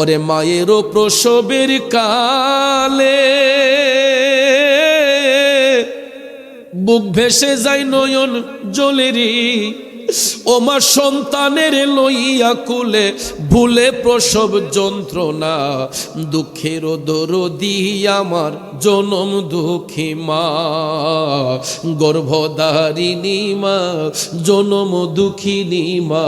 ওরে মায়েরও প্রসবের কালে বুক ভেসে যায় নয়ন জলেরি, ও মা সন্তানের লইয়া কুলে ভুলে প্রসব যন্ত্রণা, দুঃখের দরদি আমার জনম দুঃখী মা, গর্ভধারিণী মা জনম দুঃখিনী মা,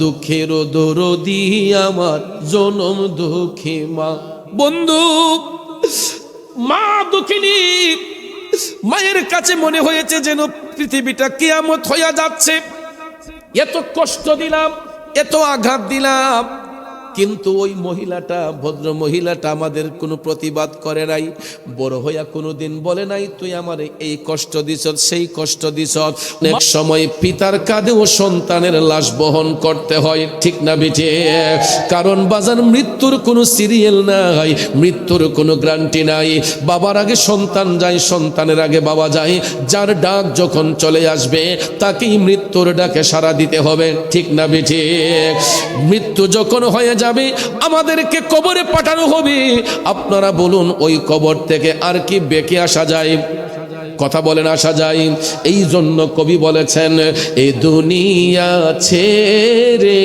দুঃখের দরদি আমার জনম দুঃখী মা। বন্ধু, মা দুঃখিনী মায়ের কাছে মনে হয়েছে যেন পৃথিবীটা কিয়ামত হইয়া যাচ্ছে। এত কষ্ট দিলাম, এত আঘাত দিলাম, কিন্তু ওই মহিলাটা, ভদ্র মহিলাটা আমাদের কোনো প্রতিবাদ করে নাই, বড় হইয়া কোনোদিন বলে নাই তুই আমার এই কষ্ট দিছ, সেই কষ্ট দিছ। অনেক সময় পিতার কাঁধেও সন্তানের লাশ বহন করতে হয়, ঠিক না বেটে? কারণ বাজার মৃত্যুর কোনো সিরিয়াল নাই, মৃত্যুর কোনো গ্যারান্টি নাই। বাবার আগে সন্তান যায়, সন্তানের আগে বাবা যায়। যার ডাক যখন চলে আসবে তাকেই মৃত্যুর ডাকে সাড়া দিতে হবে, ঠিক না বেটে? মৃত্যু যখন হয়ে যাবে আমাদেরকে কবরে পাঠানো হবে। আপনারা বলুন ওই কবর থেকে আর কি বেঁকে আসা যায়? কথা বলেন, আসা যায়? এই জন্য কবি বলেছেন, এ দুনিয়া ছেড়ে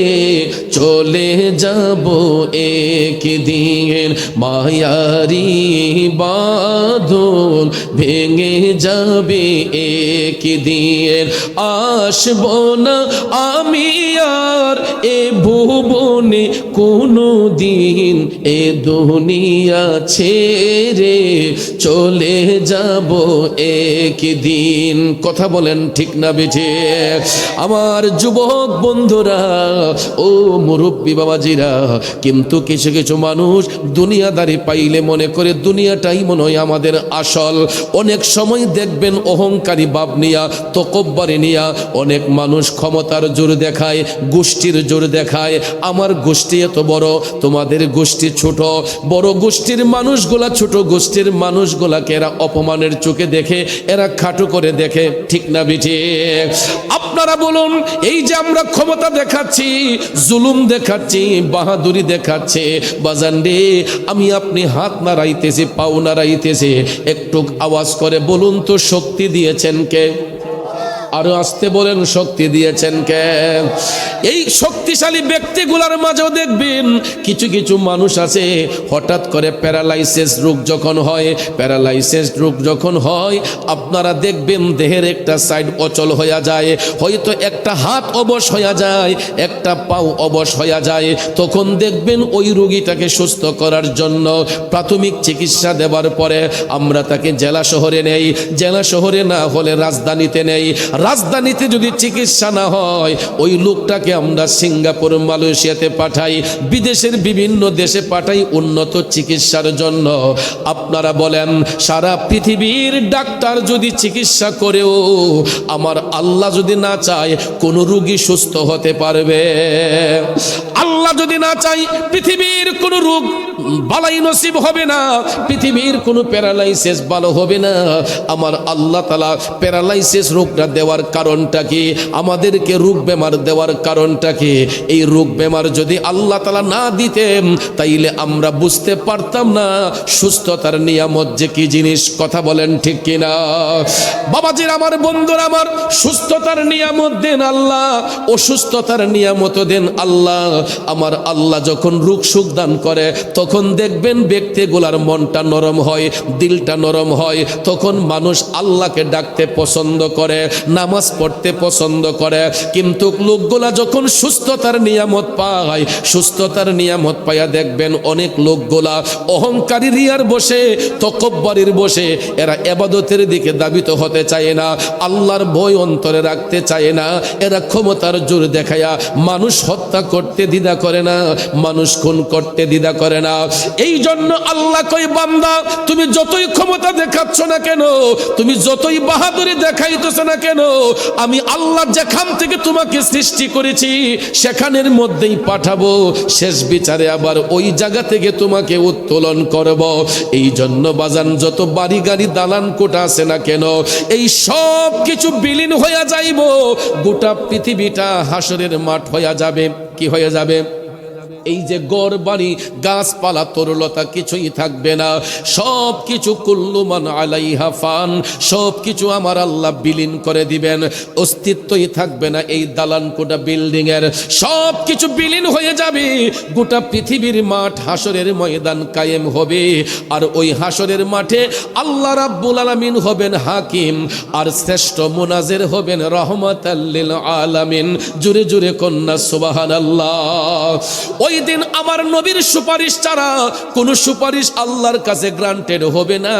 চলে যাব একদিন, মায়ারি বাঁধন ভেঙে যাবে একদিন, আসব না আমি আর এ ভুবনে কোনো দিন, এ দুনিয়া ছেড়ে চলে যাব একদিন। কথা বলেন, ঠিক না বেঠে? আমার যুবক বন্ধুরা, ও মুরব্বী বাবাজিরা, কিন্তু কিছু কিছু মানুষ দুনিয়াদারি পাইলে মনে করে দুনিয়াটাই মনে হয় আমাদের আসল। অনেক সময় দেখবেন অহংকারী ভাব নিয়া, তকব্বরি নিয়া অনেক মানুষ ক্ষমতার জোর দেখায়, গোষ্ঠীর জোর দেখায়। আমার গোষ্ঠী এত বড়, তোমাদের গোষ্ঠী ছোট। বড় গোষ্ঠীর মানুষগুলা ছোট গোষ্ঠীর মানুষগুলাকে এরা অপমানের চোখে দেখে, এরা খাটো করে দেখে, ঠিক না বেঠে? আপনারা বলুন, এই যে আমরা ক্ষমতা দেখাচ্ছি, জুলুম দেখাচ্ছি, বাহাদুরি দেখাচ্ছে, বাজান রে, আমি আপনি হাত নাড়াইতেছি, পাও নাড়াইতেছি, একটু আওয়াজ করে বলুন তো শক্তি দিয়েছেন কে? আরো আসতে বলেন, শক্তি দিয়েছেন কে? এই শক্তিশালী ব্যক্তিগুলোর মাঝেও দেখবেন কিছু কিছু মানুষ আছে, হঠাৎ করে প্যারালাইসিস রোগ যখন হয়, প্যারালাইসিস রোগ যখন হয়, আপনারা দেখবেন দেহের একটা সাইড অচল হয়ে যায়, হয়তো একটা হাত অবশ হয়ে যায়, একটা পাও অবশ হয়ে যায়। তখন দেখবেন ওই রোগীটাকে সুস্থ করার জন্য প্রাথমিক চিকিৎসা দেওয়ার পরে আমরা তাকে জেলা শহরে নেই, জেলা শহরে না হলে রাজধানীতে নেই, রাজধানীতে যদি চিকিৎসা না হয় ওই লোকটাকে আমরা সিঙ্গাপুর, মালয়েশিয়াতে পাঠাই, বিদেশের বিভিন্ন দেশে পাঠাই উন্নত চিকিৎসার জন্য। আপনারা বলেন, সারা পৃথিবীর ডাক্তার যদি চিকিৎসা করেও আমার আল্লাহ যদি না চায় কোন রোগী সুস্থ হতে পারবে? আল্লাহ যদি না চায় পৃথিবীর কোন রোগ বালাই নসিব হবে না, পৃথিবীর কোনো প্যারালাইসিস ভালো হবে না। আমার আল্লাহ তাআলা প্যারালাইসিস রোগটা দেওয়ার কারণটা কি? আমাদেরকে রোগ বেমার দেওয়ার কারণটা কি? এই রোগ বেমার যদি আল্লাহ তাআলা না দিতেন তাইলে আমরা বুঝতে পারতাম না সুস্থতার নিয়ামত যে কি জিনিস। কথা বলেন, ঠিক কিনা? বাবাজির আমার, বন্ধুরা আমার, সুস্থতার নিয়ামত দেন আল্লাহ, অসুস্থতার নিয়ামত দেন আল্লাহ। আমার আল্লাহ যখন রোগ সুখ দান করে তখন দেখবেন ব্যক্তিগুলার মনটা নরম হয়, দিলটা নরম হয়, তখন মানুষ আল্লাহকে ডাকতে পছন্দ করে, নামাজ পড়তে পছন্দ করে। কিন্তু লোকগুলা যখন সুস্থতার নিয়ামত পায়, সুস্থতার নিয়ামত পাইয়া দেখবেন অনেক লোকগুলা অহংকারী রিয়ার বসে, তকব্বরের বসে, এরা ইবাদতের দিকে দাবিত হতে চায় না, আল্লাহর ভয় অন্তরে রাখতে চায় না। এরা ক্ষমতার জোর দেখায়া মানুষ হত্যা করতে দ্বিধা করে না, মানুষ খুন করতে দ্বিধা করে না। এই জন্য আল্লাহ কই, বান্দা তুমি যতই ক্ষমতা দেখাচ্ছ না কেন, তুমি যতই বাহাদুরি দেখাইতেছ না কেন, আমি আল্লাহ যেখান থেকে তোমাকে সৃষ্টি করেছি সেখানের মধ্যেই পাঠাবো, শেষ বিচারে আবার ওই জায়গা থেকে তোমাকে উত্তোলন করব। এই জন্য বাজান, যত বাড়ি গাড়ি দালান কোটা আছে না কেন, এই সব কিছু বিলীন হয়ে যাইব, গোটা পৃথিবীটা হাসরের মাঠ হয়ে যাবে। কি হয়ে যাবে? এই যে গড় বাড়ি গাছপালা তরুলতা কিছুই থাকবে না, সব কিছু কুল্লু মান আলাইহা ফান, সব কিছু আমার আল্লাহ বিলীন করে দিবেন, অস্তিত্বই থাকবে না এই দালান কোটা বিল্ডিং এর, সব কিছু বিলীন হয়ে যাবে। গোটা পৃথিবীর মাঠ হাসরের ময়দান কায়েম হবে, আর ওই হাসরের মাঠে আল্লাহ রাব্বুল আলামিন হবেন হাকিম, আর শ্রেষ্ঠ মুনাজির হবেন রহমাতাল লিল আলামিন। জুরে জুরে কন্যা সুবহানাল্লাহ। ওই দিন আমার নবীর সুপারিশ ছাড়া কোনো সুপারিশ আল্লাহর কাছে গ্রান্টেড হবে না।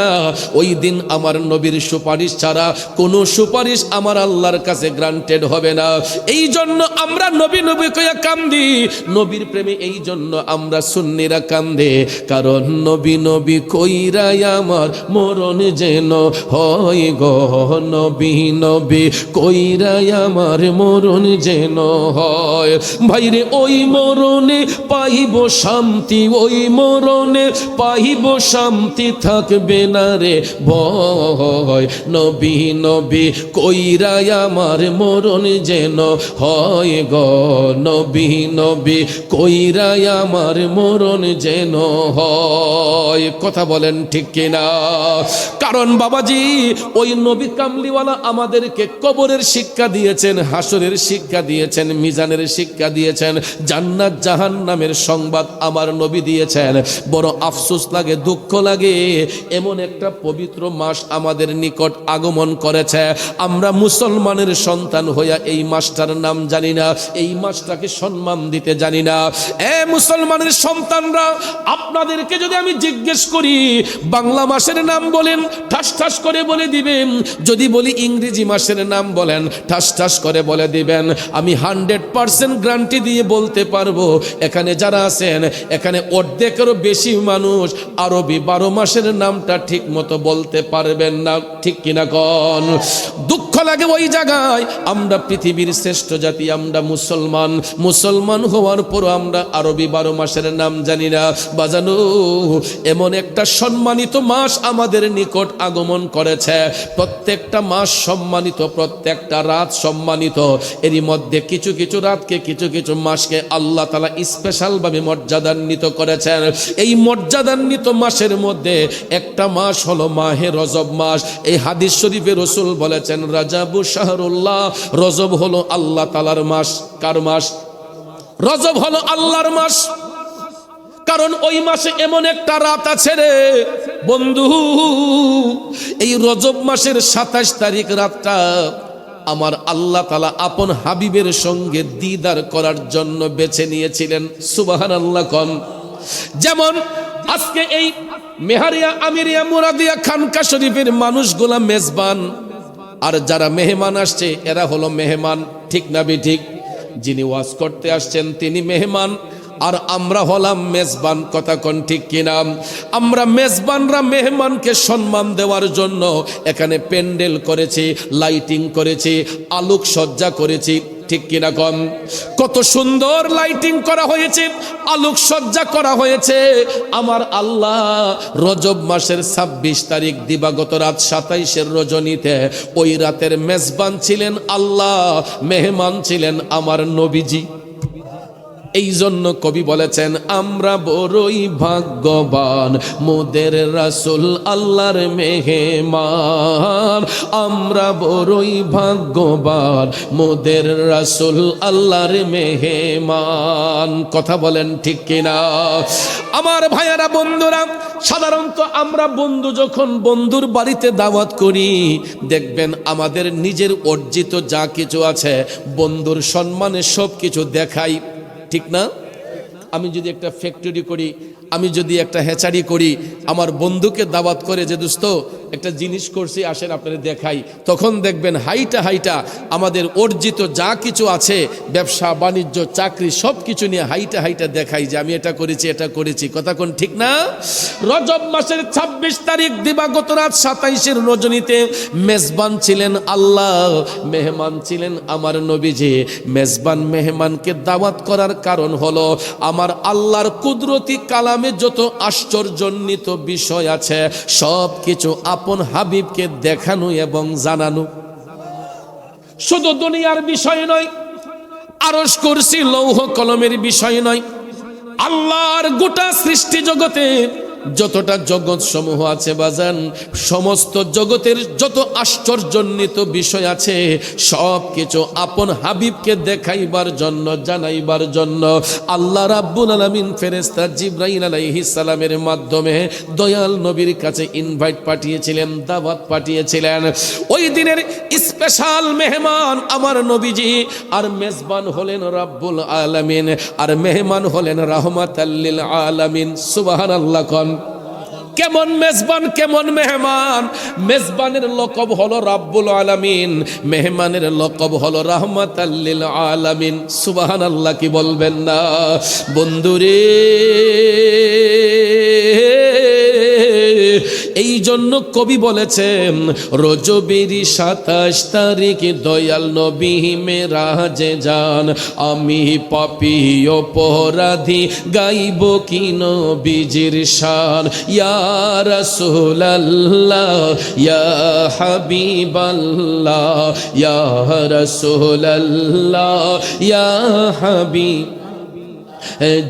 ওই দিন আমার নবীর সুপারিশ ছাড়া কোনো সুপারিশ আমার আল্লাহর কাছে গ্রান্টেড হবে না। এই জন্য আমরা নবী নবী কইয়া কান্দি, নবীর প্রেমে এই জন্য আমরা সুন্নিরা কান্দে, কারণ নবী নবী কইরাই আমার মরণ যেন হয় গো, নবী নবী কইরাই আমার মরণ যেন হয়। ভাইরে ওই মরণে পাইব শান্তি, ওই মরণে পাইব শান্তি, থাকবে না রে ভয়, নবী নবী কইরাই আমার মরণ যেন হয় গো, নবী নবী কইরাই আমার মরণ যেন হয়। কথা বলেন ঠিক কিনা? কারণ বাবাজি ওই নবী কামলিওয়ালা আমাদেরকে কবরের শিক্ষা দিয়েছেন, হাসরের শিক্ষা দিয়েছেন, মিজানের শিক্ষা দিয়েছেন, জান্নাত জাহান্নামের সংবাদ আমার নবী দিয়েছেন। বড় আফসোস লাগে, দুঃখ লাগে, এমন একটা পবিত্র মাস আমাদের নিকট আগমন করেছে, আমরা মুসলমানের সন্তান হইয়া এই মাসটার নাম জানি না, এই মাসটাকে সম্মান দিতে জানি না। এ মুসলমানের সন্তানরা, আপনাদেরকে যদি আমি জিজ্ঞেস করি বাংলা মাসের নাম বলেন, ঠাস ঠাস করে বলে দিবেন, যদি বলি ইংরেজি মাসের নাম বলেন, ঠাস ঠাস করে বলে দিবেন। আমি 100% গ্যারান্টি দিয়ে বলতে পারবো, এখানে যারা আছেন এখানে অর্ধেকেরও বেশি মানুষ আরবি 12 মাসের নামটা ঠিক মতো বলতে পারবেন না, ঠিক কিনা কোন? দুঃখ লাগে ওই জায়গায়, আমরা পৃথিবীর শ্রেষ্ঠ জাতি, আমরা মুসলমান, মুসলমান হওয়ার পর আমরা আরবি 12 মাসের নাম জানি না। বাজানো এমন একটা সম্মানিত মাস আমাদের নিকট আগমন করেছে, প্রত্যেকটা মাস সম্মানিত, প্রত্যেকটা রাত সম্মানিত, এরই মধ্যে কিছু কিছু রাতকে, কিছু কিছু মাসকে আল্লাহ তাআলা স্পেশাল ভাবে মর্যাদান্বিত করেছেন। এই মর্যাদান্বিত মাসের মধ্যে একটা মাস হলো মাহে রজব মাস। এই হাদিস শরীফে রাসূল বলেছেন রাজাবু শাহরুল্লাহ, রজব হলো আল্লাহ তাআলার মাস। কার মাস? রজব হলো আল্লাহর মাস। কারণ ওই মাসে এমন একটা রাত আছে রে বন্ধু, এই রজব মাসের 27 তারিখ রাতটা আমার আল্লাহ তাআলা আপন হাবিবের সঙ্গে দিদার করার জন্য বেছে নিয়েছিলেন। সুবহানাল্লাহ কোন? যেমন আজকে এই মেহারিয়া আমিরিয়া মুরাদিয়া খানকা শরীফের মানুষগুলা মেজবান, আর যারা মেহমান আসছে এরা হলো মেহমান, ঠিক না বেঠিক? যিনি ওয়াজ করতে আসছেন তিনি মেহমান, আর আমরা হলাম মেজবান। কথা কোন ঠিক কিনা? আমরা মেজবানরা মেহমানকে সম্মান দেওয়ার জন্য এখানে প্যান্ডেল করেছি, লাইটিং করেছি, আলোক সজ্জা করেছি, ঠিক কিনা কম? কত সুন্দর লাইটিং করা হয়েছে, আলোক সজ্জা করা হয়েছে। আমার আল্লাহ রজব মাসের 26 তারিখ দিবাগত রাত 27-এর রজনীতে ওই রাতের মেজবান ছিলেন আল্লাহ, মেহমান ছিলেন আমার নবীজি। এই জন্য কবি বলেছেন আমরা বড়ই ভাগ্যবান, মোদের রাসূল আল্লাহর মেহমান, আমরা বড়ই ভাগ্যবান, মোদের রাসূল আল্লাহর মেহমান। কথা বলেন ঠিক কিনা? আমার ভাইয়ারা, বন্ধুরা, সাধারণত আমরা বন্ধু যখন বন্ধুর বাড়িতে দাওয়াত করি, দেখবেন আমাদের নিজের অর্জিত যা কিছু আছে বন্ধুর সম্মানে সব কিছু দেখাই, ঠিক না? আমি যদি একটা ফ্যাক্টরি করি, আমি যদি একটা হ্যাচারি করি, আমার বন্ধুকে দাওয়াত করে যে দোস্ত একটা জিনিস করছি আসেন আপনাদের দেখাই, তখন দেখবেন হাইটা হাইটা আমাদের অর্জিত যা কিছু আছে, ব্যবসা বাণিজ্য চাকরি সব কিছু নিয়ে হাইটা হাইটা দেখাই যে আমি এটা করেছি, এটা করেছি। কথা কোন ঠিক না? রজব মাসের 26 তারিখ দিবাগত রাত 27-এর রজনীতে মেজবান ছিলেন আল্লাহ, মেহমান ছিলেন আমার নবীজি। মেজবান মেহমানকে দাওয়াত করার কারণ হলো আমার আল্লাহর কুদরতি কালামে যত আশ্চর্যান্বিত বিষয় আছে সব কিছু আপন হাবিবকে দেখানো এবং জানানো। শুধু দুনিয়ার বিষয় নয়, আরশ কুরসি লৌহ কলমের বিষয় নয়, আল্লাহর গোটা সৃষ্টি জগতে যতটা জগৎ সমূহ আছে বাজান, সমস্ত জগতের যত আশ্চর্যান্বিত বিষয় আছে সব কিছু আপন হাবিবকে দেখাইবার জন্য, জানাইবার জন্য আল্লাহ রাব্বুল আলামিন ফেরেশতা জিবরাইল আলাইহিস সালামের মাধ্যমে দয়াল নবীর কাছে ইনভাইট পাঠিয়েছিলেন, দাওয়াত পাঠিয়েছিলেন। ওই দিনের স্পেশাল মেহমান আমার নবীজি, আর মেজবান হলেন রাব্বুল আলামিন, আর মেহমান হলেন রাহমাতাল লিল আলামিন। সুবহানাল্লাহ। কেমন মেজবান, কেমন মেহমান? মেজবানের লকব হলো রাব্বুল আলামিন, মেহমানের লকব হলো রাহমাতাল লিল আলামিন। সুবহানাল্লাহ কি বলবেন না বন্ধুরে? এই জন্য কবি বলেছেন রজবের 27 তারিখ দয়াল নবী মেরাজে যান, আমি পাপী অপরাধী গাইব কি নবীজির শান। ইয়া রাসূলুল্লাহ ইয়া হাবিবাল্লাহ ইয়া রাসূলুল্লাহ ইয়া হাবিব।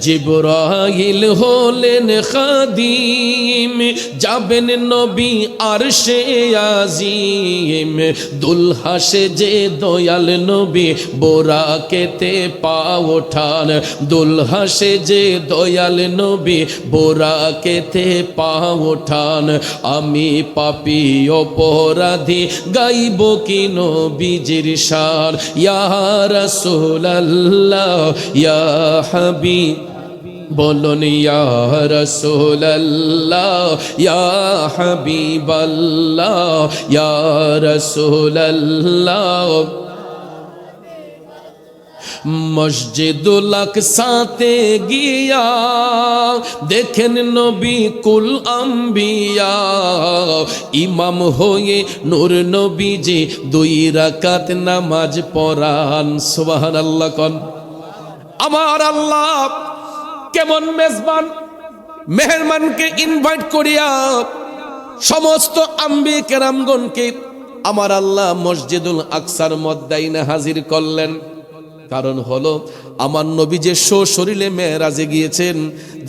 জিবরাইল হলেন খাদিম, যাবেন নবী আরশে আজিম। দুলহা সেজে দয়াল নবী বোরাকেতে পা ওঠান, দুলহা সেজে দয়াল নবী বোরাকেতে পা ওঠান। আমি পাপী অপরাধী গাইব কি নবীজির শান। ইয়া রাসূলুল্লাহ ইয়া হাবিব। বলুন ইয়া রাসূলুল্লাহ ইয়া হাবিবাল্লাহ ইয়া রাসূলুল্লাহ। মসজিদুল আকসাতে গিয়া দেখেন নবী কুল আম্বিয়া, ইমাম হয়ে নূর নবীজি 2 রাকাত নামাজ পড়ান। সুবহানাল্লাহ। কোন আমার আল্লাহ কেমন মেজবান, মেহমানকে ইনভাইট করিয়া সমস্ত আম্বিয়া কেরামগণকে আমার আল্লাহ মসজিদুল আকসার মধ্যে হাজির করলেন। কারণ হলো আমার নবী যে সশরীরে মেরাজে গিয়েছেন,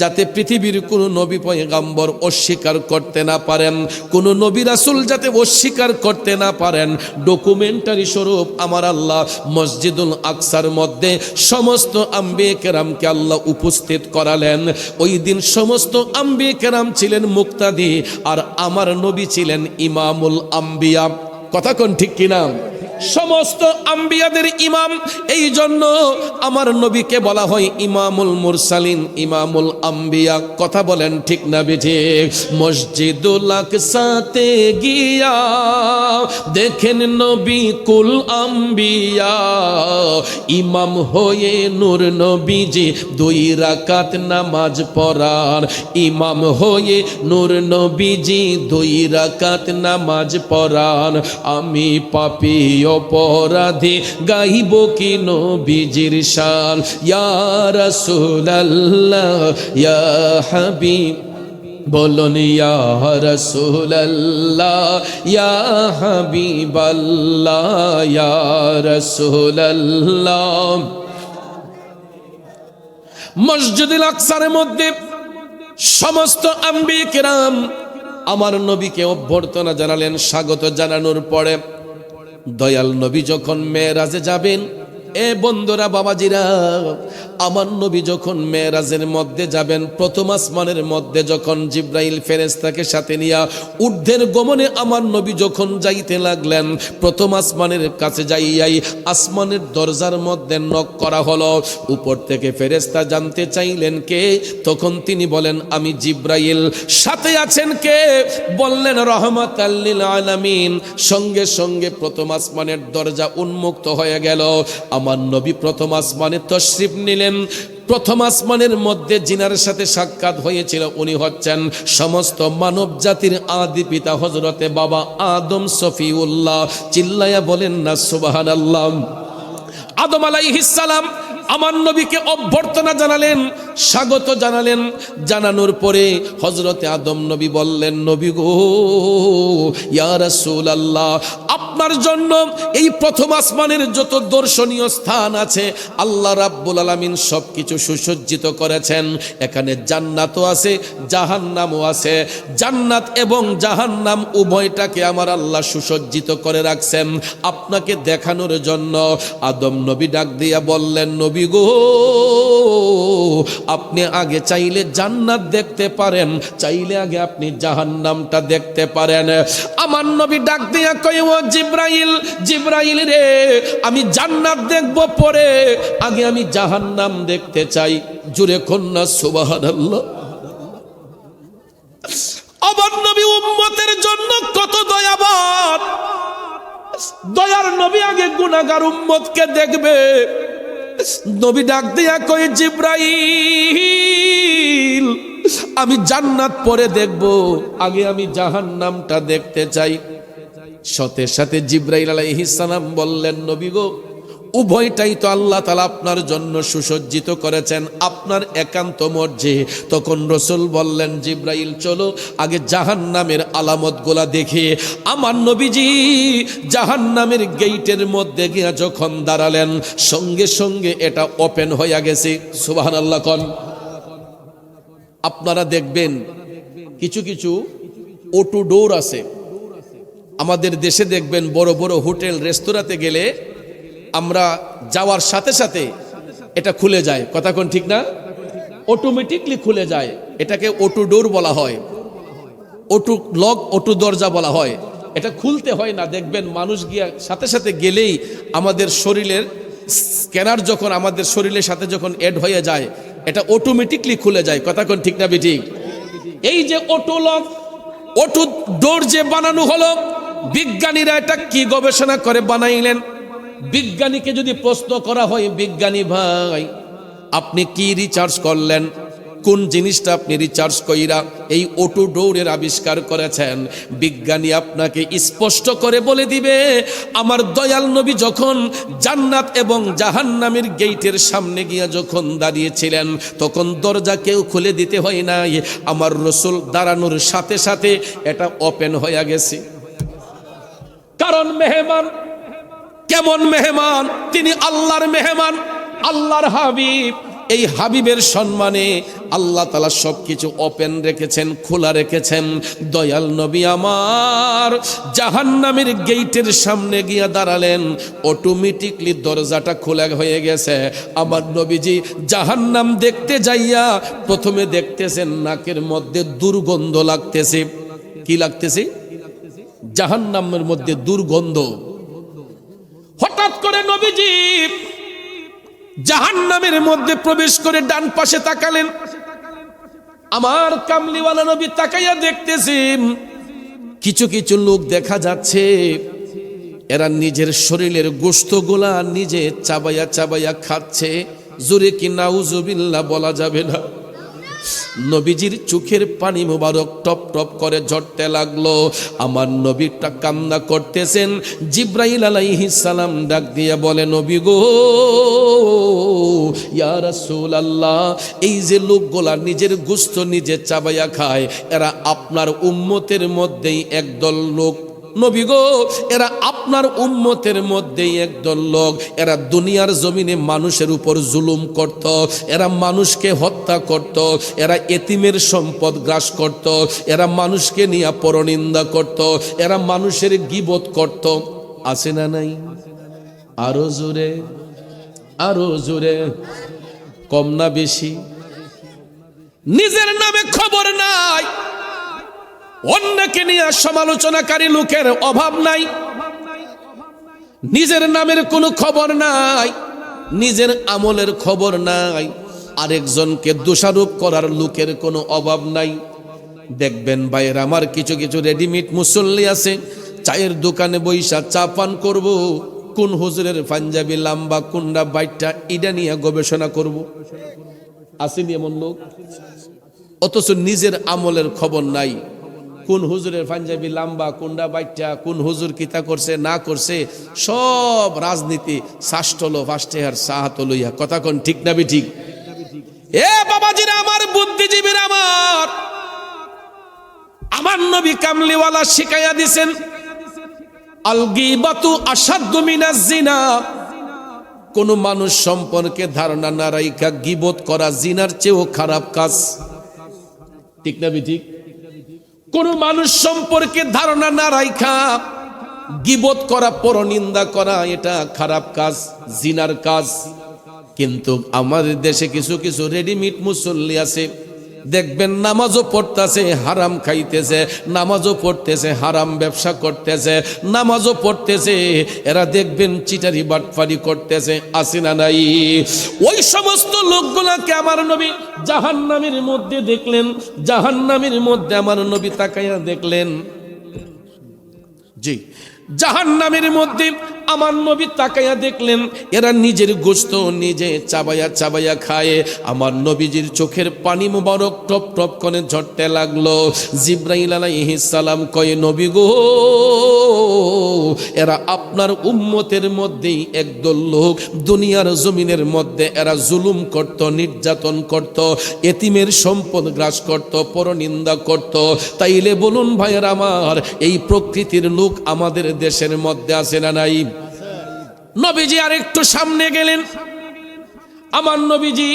যাতে পৃথিবীর কোনো নবী পয়গাম্বর অস্বীকার করতে না পারেন, কোনো নবী রাসূল যাতে অস্বীকার করতে না পারেন, ডকুমেন্টারি স্বরূপ আমার আল্লাহ মসজিদুল আকসার মধ্যে সমস্ত আম্বিয়া কেরামকে আল্লাহ উপস্থিত করালেন। ওই দিন সমস্ত আম্বিয়া কেরাম ছিলেন মুক্তাদি, আর আমার নবী ছিলেন ইমামুল আম্বিয়া। কথা কোন ঠিক কিনা? সমস্ত আম্বিয়াদের ইমাম। এই জন্য আমার নবীকে বলা হয় ইমামুল মুরসালিন, ইমামুল আম্বিয়া। কথা বলেন ঠিক না বেঠিক? মসজিদুল আকসাতে গিয়া দেখেন নবী কুল আম্বিয়া, ইমাম হয়ে নূর নবীজি 2 রাকাত নামাজ পড়ান। ইমাম হয়ে নূর নবীজি 2 রাকাত নামাজ পড়ান। আমি পাপী অপরাধী গাইব কি নবীজির শান। ইয়া রাসূলুল্লাহ ইয়া হাবিব। বলুন ইয়া রাসূলুল্লাহ ইয়া হাবিবাল্লাহ ইয়া রাসূলুল্লাহ। মসজিদুল আকসার মধ্যে সমস্ত আম্বিয়া কেরাম আমার নবীকে অভ্যর্থনা জানালেন। স্বাগত জানানোর পরে দয়াল নবী যখন মেরাজে যাবেন, এ বন্ধুরা বাবাজিরা, আমার নবী যখন মেরাজের মধ্যে যাবেন, প্রথম আসমানের মধ্যে যখন জিবরাইল ফেরেশতাকে সাথে নিয়া ঊর্ধ্বের গমনে আমার নবী যখন যাইতে লাগলেন, প্রথম আসমানের কাছে যাইয়াই আসমানের দরজার মধ্যে নক করা হলো। উপর থেকে ফেরেশতা জানতে চাইলেন কে, তখন তিনি বলেন আমি জিবরাইল। সাথে আছেন কে? বললেন রহমাতাল লিল আলামিন। সঙ্গে সঙ্গে প্রথম আসমানের দরজা উন্মুক্ত হয়ে গেল। আমার নবী প্রথম আসমানে তশরিফ নিলেন। প্রথম আসমানের মধ্যে জিনার সাথে সাক্ষাৎ হয়েছিল, উনি হচ্ছেন সমস্ত মানব জাতির আদি পিতা হযরতে বাবা আদম সফিউল্লাহ। চিল্লায়া বলেন না সুবহানাল্লাহ। আদম আলাইহিস সালাম আমার নবীকে অভ্যর্থনা জানালেন, স্বাগত জানালেন। জানানোর পরে হযরতে আদম নবী বললেন, নবী গো ইয়া রাসূলুল্লাহ, আপনি আপনার জন্য এই প্রথম আসমানের যত দর্শনীয় স্থান আছে আল্লাহ রাব্বুল আলামিন সবকিছু সুসজ্জিত করেছেন। এখানে জান্নাতও আছে, জাহান্নামও আছে। জান্নাত এবং জাহান্নাম উভয়টাকে আমার আল্লাহ সুসজ্জিত করে রাখছেন আপনাকে দেখানোর জন্য। আদম নবী ডাক দিয়া বললেন, নবী গো, আপনি আগে চাইলে জান্নাত দেখতে পারেন, চাইলে আগে আপনি জাহান্নামটা দেখতে পারেন। আমার নবী ডাক দিয়া কয়, ও জিব্রাইল, জিব্রাইল রে, আমি জান্নাত দেখব পরে, আগে আমি জাহান্নাম দেখতে চাই। জুরে কন্যা সুবহানাল্লাহ। আমার নবী উম্মতের জন্য কত দয়াবান। দয়ার নবী আগে গুনাহগার উম্মতকে দেখবে। নবী ডাক দিয়া কয়, জিব্রাইল, আমি জান্নাত পরে দেখব, আগে আমি জাহান্নামটা দেখতে চাই। সাথে সাথে জিব্রাইল আলাইহিস সালাম বললেন, নবী গো, উভয়টাই তো আল্লাহ তাআলা আপনার জন্য সুসজ্জিত করেছেন, আপনার একান্ত মর্জি। তখন রাসূল বললেন, জিব্রাইল চলো আগে জাহান্নামের আলামতগুলা দেখি। আমার নবীজি জাহান্নামের গেটের মধ্যে গিয়া যখন দাঁড়ালেন, সঙ্গে সঙ্গে এটা ওপেন হয়ে গেছে। সুবহানাল্লাহ কোন। আপনারা দেখবেন কিছু কিছু অটো ডোর আছে আমাদের দেশে, দেখবেন বড় বড় হোটেল রেস্তোরাঁতে গেলে আমরা যাওয়ার সাথে সাথে এটা খুলে যায়। কথা কোন ঠিক না? অটোমেটিকলি খুলে যায়। এটাকে অটো ডোর বলা হয়, অটো লক, অটো দরজা বলা হয়। এটা খুলতে হয় না। দেখবেন মানুষ গিয়া সাথে সাথে গেলেই আমাদের শরীরের স্ক্যানার যখন আমাদের শরীরের সাথে যখন এড হয়ে যায়, এটা অটোমেটিকলি খুলে যায়। কথা কোন ঠিক না বেঠিক? এই যে অটো লক, অটো ডোর যে বানানো হলো, বিজ্ঞানীরা এটা কি গবেষণা করে বানাইলেন? বিজ্ঞানীকে যদি প্রশ্ন করা হয়, বিজ্ঞানী ভাই আপনি কি রিসার্চ করলেন, কোন জিনিসটা আপনি রিসার্চ কইরা এই অটো ডোরের আবিষ্কার করেছেন? বিজ্ঞানী আপনাকে স্পষ্ট করে বলে দিবে, আমার দয়াল নবী যখন জান্নাত এবং জাহান্নামের গেটের সামনে গিয়া যখন দাঁড়িয়েছিলেন, তখন দরজা কেউ খুলে দিতে হয় নাই, আমার রাসূল দাঁড়ানোর সাথে সাথে এটা ওপেন হয়ে গেছে। কারণ মেহমান কেমন মেহমান? তিনি আল্লাহর মেহমান, আল্লাহর হাবিব। এই হাবিবের সম্মানে আল্লাহ তাআলা সবকিছু ওপেন রেখেছেন, খোলা রেখেছেন। দয়াল নবী আমার জাহান্নামের গেটের সামনে গিয়া দাঁড়ালেন, অটোমেটিকলি দরজাটা খোলা হয়ে গেছে। আমার নবীজি জাহান্নাম দেখতে যাইয়া প্রথমে দেখতেছেন নাকের মধ্যে দুর্গন্ধ লাগতেছে। কি লাগতেছে? জাহান্নামের মধ্যে দুর্গন্ধ। হঠাৎ করে নবীজি জাহান্নামের মধ্যে প্রবেশ করে ডান পাশে তাকালেন। আমার কামলিওয়ালা নবী তাকাইয়া দেখতেছেন কিছু কিছু লোক দেখা যাচ্ছে, এরা নিজের শরীরের গোশতগুলা নিজে চাবাইয়া চাবাইয়া খাচ্ছে। জোরে কি নাউজুবিল্লাহ বলা যাবে না? নবীজির চোখের পানি মোবারক টপ টপ করে ঝরতে লাগলো। আমার নবীটা কান্না করতেছেন। জিব্রাইল আলাইহিস সালাম ডাক দিয়ে বলে, নবী গো, ইয়া রাসূলুল্লাহ, এই যে লোকগুলা নিজের গোশত নিজে চাবাইয়া খায়, এরা আপনার উম্মতের মধ্যেই একদল লোক। নবী গো, এরা আপনার উম্মতের মধ্যেই একদল লোক। এরা দুনিয়ার জমিনে মানুষের উপর জুলুম করত, এরা মানুষকে হত্যা করত, এরা এতিমের সম্পদ গ্রাস করত, এরা মানুষকে নিয়ে পরনিন্দা করত, এরা মানুষের গীবত করত। আছে না নাই? আরো জোরে, আরো জোরে, কম না বেশি? নিজের নামে খবর নাই, অন্যকে নিয়ে সমালোচনাকারী লোকের অভাব নাই। নিজের নামের কোনো খবর নাই, নিজের আমলের খবর নাই, আরেকজনকে দোষারোপ করার লোকের কোনো অভাব নাই। দেখবেন ভাইয়ের আমার, কিছু কিছু রেডিমেড মুসল্লি আছে, চায়ের দোকানে বৈশা চা পান করব, কোন হুজুরের পাঞ্জাবি লাম্বা, কোনটা বাইটটা, ইডা নিয়ে গবেষণা করব। আসেনি এমন লোক? অথচ নিজের আমলের খবর নাই। কোন হুজুরের পাঞ্জাবি লাম্বা, কোনটা বাইটটা, কোন হুজুর কিতা করছে না করছে, সব রাজনীতি শাসটলো ফাস্টেহার সাহাতো লইয়া। কথা কোন ঠিক না ঠিক? এ বাবাজিরা আমার, বুদ্ধিজীবীরা আমার নবী কামলিওয়ালা শিখাইয়া দিছেন, আল গীবাতু আশাদ্দু মিনাজ জিনা, কোন মানুষ সম্পর্কে ধারণা না রাইখা গীবত করা জিনার চেয়েও খারাপ কাজ। ঠিক না ঠিক? কোন মানুষ সম্পর্কে ধারণা না রাইখা গীবত করা, পরনিন্দা করা, এটা খারাপ কাজ, জিনার কাজ। কিন্তু আমাদের দেশে কিছু কিছু রেডিমেড মুসল্লি আছে, দেখবেন নামাজও পড়তেছে, হারাম খাইতেছে, নামাজও পড়তেছে, হারাম ব্যবসা করতেছে, নামাজও পড়তেছে, এরা দেখবেন চিটারি বাটফারি করতেছে, আছে না নাই? ওই সমস্ত লোকগুলাকে আমার নবী জাহান্নামের মধ্যে দেখলেন, জাহান্নামের মধ্যে আমার নবী তাকাইয়া দেখলেন, জি জাহান্নামের মধ্যে আমার নবী তাকাইয়া দেখলেন এরা নিজের গোশত নিজে চাবাইয়া চাবাইয়া খায়। আমার নবীজির চোখের পানি মুবারক টপ টপ করে ঝরতে লাগলো। জিবরাইল আলাইহিস সালাম কয়, নবী গো, এরা আপনার উম্মতের মধ্যেই একদল লোক, দুনিয়ার জমিনের মধ্যে এরা জুলুম করত, নির্যাতন করত, এতিমের সম্পদ গ্রাস করত, পরনিন্দা করত। তাইলে বলুন ভাইয়ের আমার, এই প্রকৃতির লোক আমাদের দেশের মধ্যে আছে না নাই? নবীজি আর একটু সামনে গেলেন। আমার নবীজি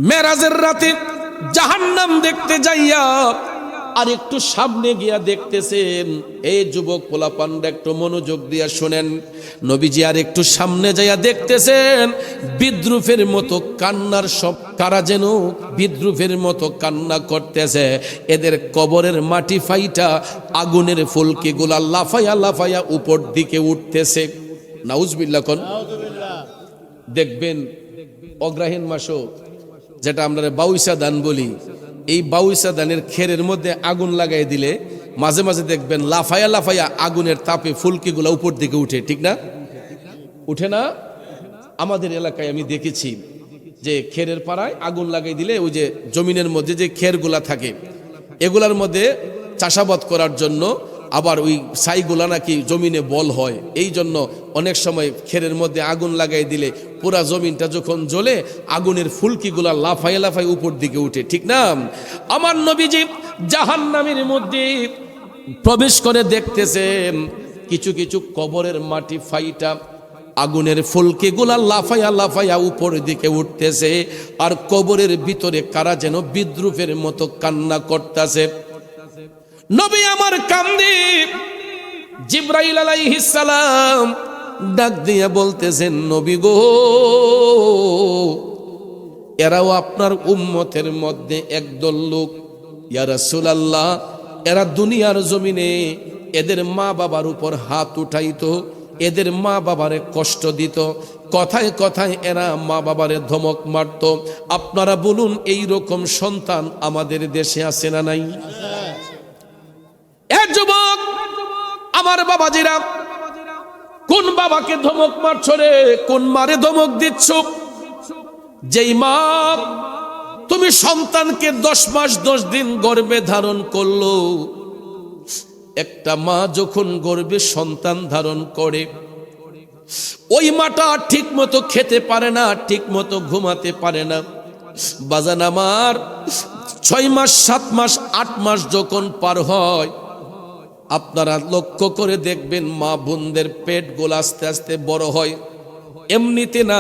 মেরাজের রাতে জাহান্নাম দেখতে যাইয়া আর একটু সামনে গিয়া দেখতেছেন। এই যুবক পোলাপানরা একটু মনোযোগ দিয়া শুনেন। নবীজি আর একটু সামনে যাইয়া দেখতেছেন বিদ্রুপের মতো কান্নার সব, কারা যেন বিদ্রুপের মতো কান্না করতেছে। এদের কবরের মাটি ফাইটা আগুনের ফুলকি গুলা লাফাইয়া লাফাইয়া উপর দিকে উঠতেছে। নাউজুবিল্লাহ কোন। দেখবেন অগ্রহায়ণ মাসও, যেটা আমরা বাউইসা দান বলি, এই বাউইসা দানের খেরের মধ্যে আগুন লাগাই দিলে মাঝে মাঝে দেখবেন লাফাইয়া লাফাইয়া আগুনের তাপে ফুলকিগুলা উপর দিকে উঠে। ঠিক না? উঠে না? আমাদের এলাকায় আমি দেখেছি যে খেরের পাড়ায় আগুন লাগাই দিলে ওই যে জমিনের মধ্যে যে খেরগুলা থাকে, এগুলার মধ্যে চাষাবাদ করার জন্য আবার ওই ছাইগুলা নাকি জমিনে বল হয়, এই জন্য অনেক সময় খেরের মধ্যে আগুন লাগাই দিলে পুরা জমিনটা যখন জ্বলে আগুনের ফুলকিগুলা লাফাই লাফাই উপর দিকে উঠে। ঠিক না? আমার নবীজি জাহান্নামের মধ্যে প্রবেশ করে দেখতেছেন কিছু কিছু কবরের মাটি ফাইটা আগুনের ফুলকিগুলা লাফাইয়া লাফাইয়া উপর দিকে উঠতেছে, আর কবরের ভিতরে কারা যেন বিদ্রুপের মতো কান্না করতেছে। নবী আমার কান্দে। জিবরাইল আলাইহিস সালাম ডাক দিয়া বলতেছেন, নবী গো, এরাও আপনার উম্মতের মধ্যে একদল লোক। ইয়া রাসূলুল্লাহ, এরা দুনিয়ার জমিনে এদের মা বাবার উপর হাত উঠাইতো, এদের মা বাবারে কষ্ট দিত, কথায় কথায় এরা মা বাবারে ধমক মারত। আপনারা বলুন, এই রকম সন্তান আমাদের দেশে আছে না নাই? যুবক আমার বাবাজিরা, কোন বাবাকে ধমক মারছ রে? কোন মারে ধমক দিচ্ছ? যেই মা তুমি সন্তানকে 10 মাস 10 দিন গর্ভে ধারণ করলো, একটা মা যখন গর্ভে সন্তান ধারণ করে, ওই মাটা ঠিক মতো খেতে পারে না, ঠিক মতো ঘুমাতে পারে না। বাজান আমার 6 মাস 7 মাস 8 মাস যখন পার হয়, আপনারা লক্ষ্য করে দেখবেন মা বোনদের পেট গোল আস্তে আস্তে বড় হয়। এমনিতে না,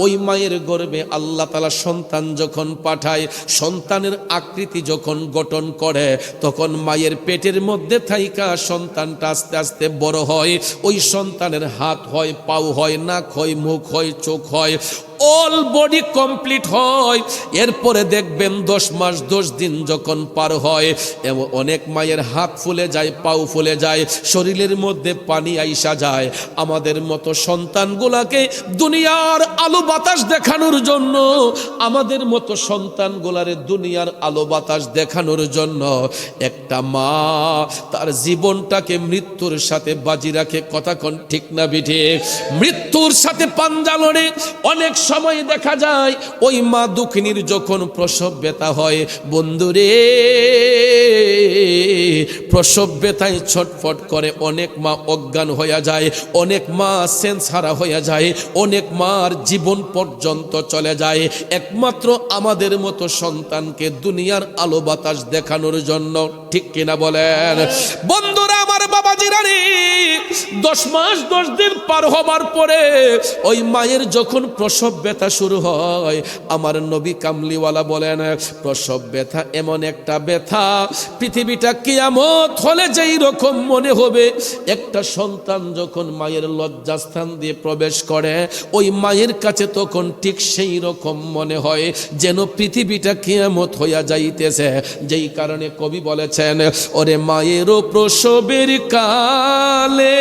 ওই মায়ের গর্ভে আল্লাহ তাআলা সন্তান যখন পাঠায়, সন্তানের আকৃতি যখন গঠন করে, তখন মায়ের পেটের মধ্যে থাইকা সন্তানটা আস্তে আস্তে বড় হয়। ওই সন্তানের হাত হয়, পাও হয়, নাক হয়, মুখ হয়, চোখ হয়, অল বডি কমপ্লিট হয়। এরপরে দেখবেন 10 মাস 10 দিন যখন পার হয়, অনেক মায়ের হাত ফুলে যায়, পাও ফুলে যায়, শরীরের মধ্যে পানি আইসা যায়। আমাদের মতো সন্তানগুলাকে দুনিয়ার আলো বাতাস দেখানোর জন্য, আমাদের মতো সন্তানগুলারে দুনিয়ার আলো বাতাস দেখানোর জন্য একটা মা তার জীবনটাকে মৃত্যুর সাথে বাজি রাখে। কথা কোন ঠিক না বিঠে? মৃত্যুর সাথে পাঞ্জা লড়ে। অনেক সময় দেখা যায় ওই মা দুঃখিনীর যখন প্রসব ব্যথা হয়, বন্ধুরে, প্রসব ব্যথায় ছটফট করে, অনেক মা অজ্ঞান হয়ে যায়, অনেক মা সেন্স হারা হয়ে যায়, অনেক মার জীবন পর্যন্ত চলে যায়, একমাত্র আমাদের মতো সন্তানকে দুনিয়ার আলো বাতাস দেখানোর জন্য। ঠিক কিনা বলেন? বন্ধুরা আমার বাবাজিরা রে, 10 মাস 10 দিন পার হবার পরে ওই মায়ের যখন প্রসব ব্যথা শুরু হয়, আমার নবী কামলিওয়ালা বলেন, প্রসব ব্যথা এমন একটা ব্যথা, পৃথিবীটা কিয়ামত হলে যেই রকম মনে হবে, একটা সন্তান যখন মায়ের লজ্জাস্থান দিয়ে প্রবেশ করে ওই মায়ের কাছে তখন ঠিক সেই রকম মনে হয় যেন পৃথিবীটা কিয়ামত হইয়া যাইতেছে। যেই কারণে কবি বলেছেন, ওরে মায়েরও প্রসবের কালে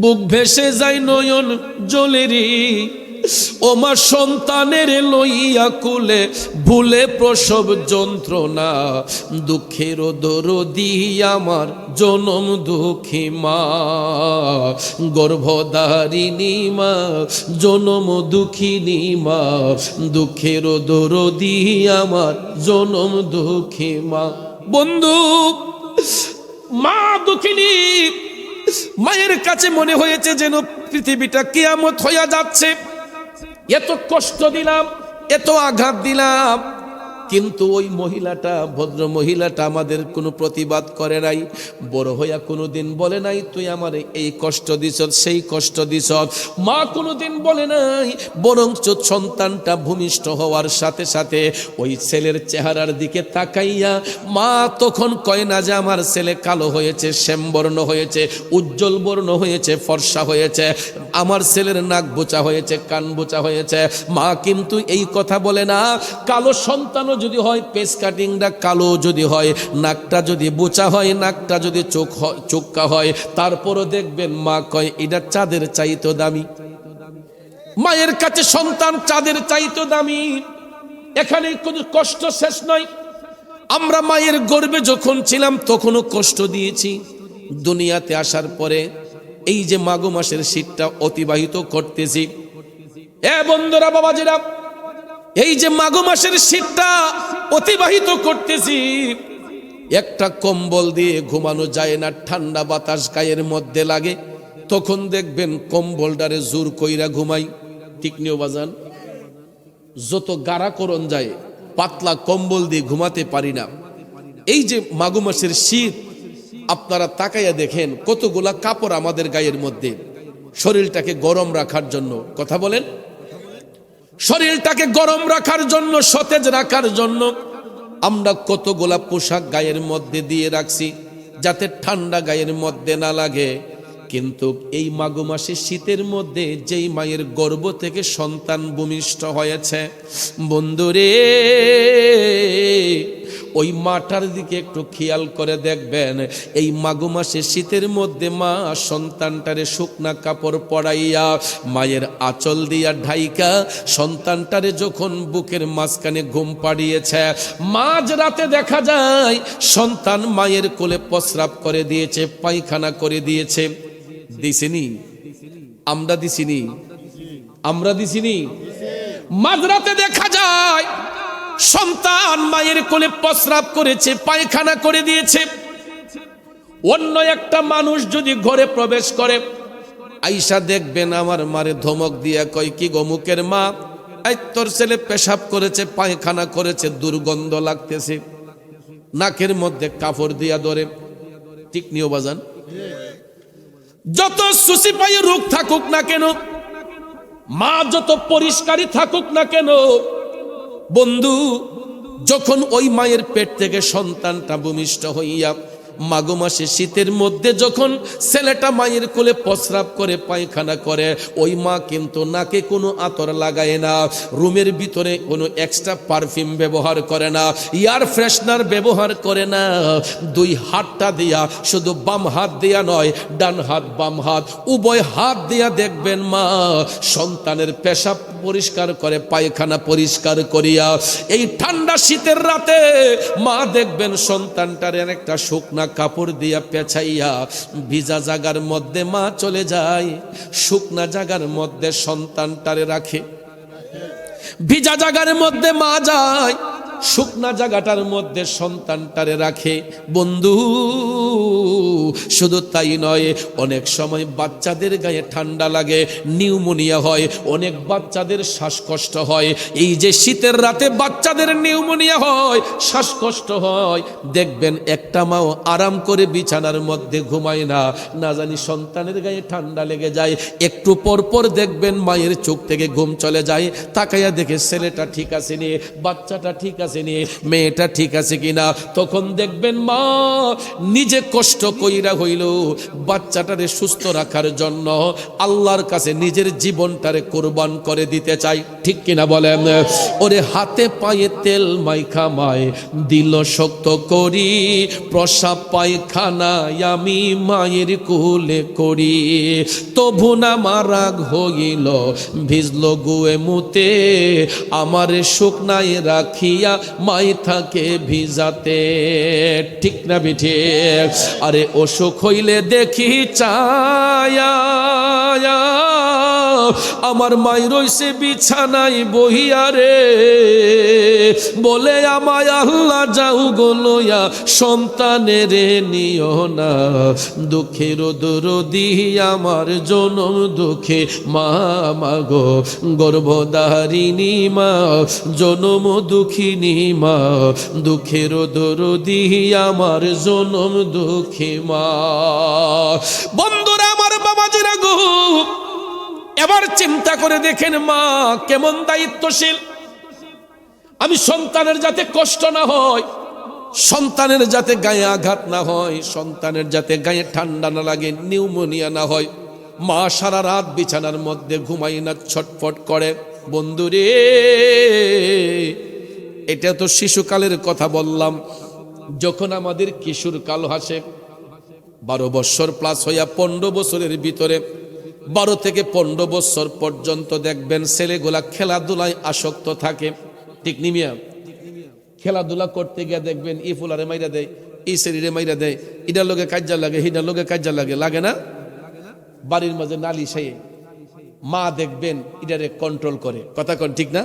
বুক ভেসে যায় নয়ন জলেরি, ও মা সন্তানের লইয়া কুলে ভুলে প্রসব যন্ত্রণা, দুঃখের দরদি আমার জনম দুঃখী মা, গর্ভধারিণী মা জনম দুঃখিনী মা, দুঃখের দরদি আমার জনম দুঃখী মা। বন্ধু, মা দুঃখিনী মায়ের কাছে মনে হয়েছে যেন পৃথিবীটা কিয়ামত হইয়া যাচ্ছে, এত কষ্ট দিলাম, এত আঘাত দিলাম, কিন্তু ওই মহিলাটা, ভদ্র মহিলাটা আমাদের কোনো প্রতিবাদ করে নাই, বড় হইয়া কোনোদিন বলে নাই তুই আমার এই কষ্ট দিছ, সেই কষ্ট দিছ। মা কোনোদিন বলে নাই, বরঞ্চ সন্তানটা ভূমিষ্ঠ হওয়ার সাথে সাথে ওই ছেলের চেহারার দিকে তাকাইয়া মা তখন কয় না যে আমার ছেলে কালো হয়েছে, শ্যামবর্ণ হয়েছে, উজ্জ্বল বর্ণ হয়েছে, ফর্সা হয়েছে, আমার ছেলের নাক বোচা হয়েছে, কান বোচা হয়েছে। মা কিন্তু এই কথা বলে না। কালো সন্তানও যদি হয়, পেস কাটিংটা কালো যদি হয়, নাকটা যদি বোচা হয়, নাকটা যদি চোখা হয়, তারপরও দেখবেন মা কয় এটা চাঁদের চাইতো দামি। মায়ের কাছে সন্তান চাঁদের চাইতো দামি। এখানে কোনো কষ্ট শেষ নয়। আমরা মায়ের গর্ভে যখন ছিলাম তখনও কষ্ট দিয়েছি, দুনিয়াতে আসার পরে এই যে মাঘ মাসের শীতটা অতিবাহিত করতেছি। এ বন্ধুরা, বাবাজিরা, এই যে মাঘ মাসের শীতটা অতিবাহিত করতেছি, একটা কম্বল দিয়ে ঘুমানো যায় না, ঠান্ডা বাতাস গায়ের মধ্যে লাগে, তখন দেখবেন কম্বলটারে জোর কইরা ঘুমাই, ঠিক নিও বাজান, যত গাড়া করন যায় পাতলা কম্বল দিয়ে ঘুমাতে পারি না। এই যে মাঘ মাসের শীত, আপনারা তাকাইয়া দেখেন কতগুলা কাপড় আমাদের গায়ের মধ্যে, শরীরটাকে গরম রাখার জন্য, কথা বলেন, শরীরটাকে গরম রাখার জন্য, সতেজ রাখার জন্য আমরা কতগুলা পোশাক গায়ের মধ্যে দিয়ে রাখছি যাতে ঠান্ডা গায়ের মধ্যে না লাগে। কিন্তু এই মাঘ মাসে শীতের মধ্যে যেই মায়ের গর্ভ থেকে সন্তান ভূমিষ্ঠ হয়েছে, বন্ধুরে ওই মাটার দিকে একটু খেয়াল করে দেখবেন, এই মাঘ মাসে শীতের মধ্যে মা সন্তানটারে শুকনা কাপড় পরাইয়া মায়ের আঁচল দিয়া ঢাইকা সন্তানটারে যখন বুকের মাঝখানে ঘুম পাড়িয়েছে, মাঝ রাতে দেখা যায় সন্তান মায়ের কোলে প্রস্রাব করে দিয়েছে, পায়খানা করে দিয়েছে। দিছিনি? আমরা দিছিনি? আমরা দিছিনি? মাঝরাতে দেখা যায় সন্তান মায়ের কোলে প্রস্রাব করেছে, পায়খানা করে দিয়েছে। অন্য একটা মানুষ যদি ঘরে প্রবেশ করে, আইসা দেখবেন আমার মারে ধমক দিয়া কয়, কি গো মুখের মা, এই তোর ছেলে পেশাব করেছে, পায়খানা করেছে, দুর্গন্ধ লাগতেছে, নাকের মধ্যে কাপড় দিয়া ধরে, ঠিক নিও বাজান। যত সুসি পায়ে রোগ থাকুক না কেন, মা যত পরিষ্কারই থাকুক না কেন, বন্ধু যখন ওই মায়ের পেট থেকে সন্তানটা ভূমিষ্ঠ হইয়া মাঘ মাসে শীতের মধ্যে যখন ছেলেটা মায়ের কোলে প্রস্রাব করে, পায়খানা করে, ওই মা কিন্তু নাকে কোনো আতর লাগায় না, রুমের ভিতরে কোনো এক্সট্রা পারফিউম ব্যবহার করে না, এয়ার ফ্রেশনার ব্যবহার করে না। দুই হাতটা দিয়া, শুধু বাম হাত দিয়া নয়, ডান হাত বাম হাত উভয় হাত দিয়া দেখবেন মা সন্তানের পেশাব পরিষ্কার করে, পায়খানা পরিষ্কার করিয়া এই ঠান্ডা শীতের রাতে মা দেখবেন সন্তানটার একটা শুকনা কাপড় দিয়া পেঁচাইয়া ভিজা জায়গার মধ্যে মা চলে যায়, শুকনা জায়গার মধ্যে সন্তানটারে রাখে, ভিজা জায়গার মধ্যে মা যায়, শুকনা জায়গাটার মধ্যে সন্তানটারে রাখে। বন্ধু শুধু তাই নয়, অনেক সময় বাচ্চাদের গায়ে ঠান্ডা লাগে, নিউমোনিয়া হয়, অনেক বাচ্চাদের শ্বাসকষ্ট হয়। এই যে শীতের রাতে বাচ্চাদের নিউমোনিয়া হয়, শ্বাসকষ্ট হয়, দেখবেন একটা মাও আরাম করে বিছানার মধ্যে ঘুমায় না, না জানি সন্তানের গায়ে ঠান্ডা লেগে যায়। একটু পর পর দেখবেন মায়ের চোখ থেকে ঘুম চলে যায়, তাকাইয়া দেখে ছেলেটা ঠিক আছে নি, বাচ্চাটা ঠিক আছে নি, মেয়েটা ঠিক আছে কিনা। তখন দেখবেন মা নিজে কষ্ট কইরা হইল বাচ্চাটারে সুস্থ রাখার জন্য আল্লাহর কাছে নিজের জীবনটারে কোরবান করে দিতে চাই, ঠিক কিনা বলেন? ওরে হাতে পায়ে তেল মাইখা মায় দিল শক্ত করি, প্রসাব পায়খানায় আমি মায়ের কোলে করি, তবু না মারাগ হইল ভিজল গুয়ে মুতে, আমার শুকনায় রাখিয়া মাই থাকে ভিজাতে, ঠিক না বিঠে? আরে অসুখ হইলে দেখি চায়া আমার মাই রইছে বিছানায় বহিয়া রে, বলে আমায় আল্লাহ যাও গোলয়া সন্তানের নিও না, দুঃখের দরদি আমার জনম দুঃখে মা মাগো, গর্ভধারিণী মা জনম দুঃখিনী মা, দুঃখের দরদি আমার জনম দুঃখী মা। বন্ধুরা আমার, বাবাজিরা গো, এবার চিন্তা করে দেখেন মা কেমন দায়িত্বশীল। আমি সন্তানের যাতে কষ্ট না হয়, সন্তানের যাতে গায়ে আঘাত না হয়, সন্তানের যাতে গায়ে ঠান্ডা না লাগে, নিউমোনিয়া না হয়, মা সারা রাত বিছানার মধ্যে ঘুমাই না, ছটফট করে। বন্ধুরে, এটা তো শিশুকালের কথা বললাম। যখন আমাদের কিশোর কাল আসে, 12 বছর প্লাস হইয়া 15 বছরের ভিতরে, 12 থেকে 15 বছর পর্যন্ত দেখবেন ছেলেগুলা খেলাধুলায় আসক্ত থাকে, ঠিক নিমিয়া? খেলাধুলা করতে গিয়ে দেখবেন ই ফুলারে মাইরা দেয়, এই শরীরে মাইরা দেয়, ইটার লোকে কাজ্জা লাগে, হিটার লোকে কাজ্জা লাগে, লাগে না? বাড়ির মাঝে নালি সাইয়ে মা দেখবেন ইটারে কন্ট্রোল করে, কথা কন, ঠিক না?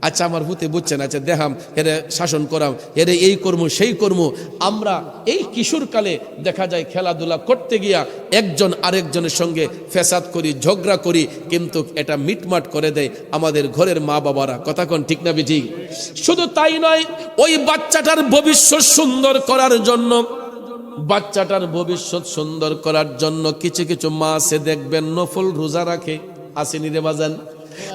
আচ্ছা আমার ভূতে বুঝছেন, আচ্ছা দেখাম এরে শাসন করাম, এরে এই কর্ম সেই কর্ম। আমরা এই কিশোরকালে দেখা যায় খেলাধুলা করতে গিয়া একজন আরেকজনের সঙ্গে ফেসাদ করি, ঝগড়া করি, কিন্তু এটা মিটমাট করে দেয় আমাদের ঘরের মা বাবারা, কথা কন, ঠিক না বেঠিক? শুধু তাই নয়, ওই বাচ্চাটার ভবিষ্যৎ সুন্দর করার জন্য, বাচ্চাটার ভবিষ্যৎ সুন্দর করার জন্য কিছু কিছু মা আছে দেখবেন নফল রোজা রাখে, আসেনি রে বাজান?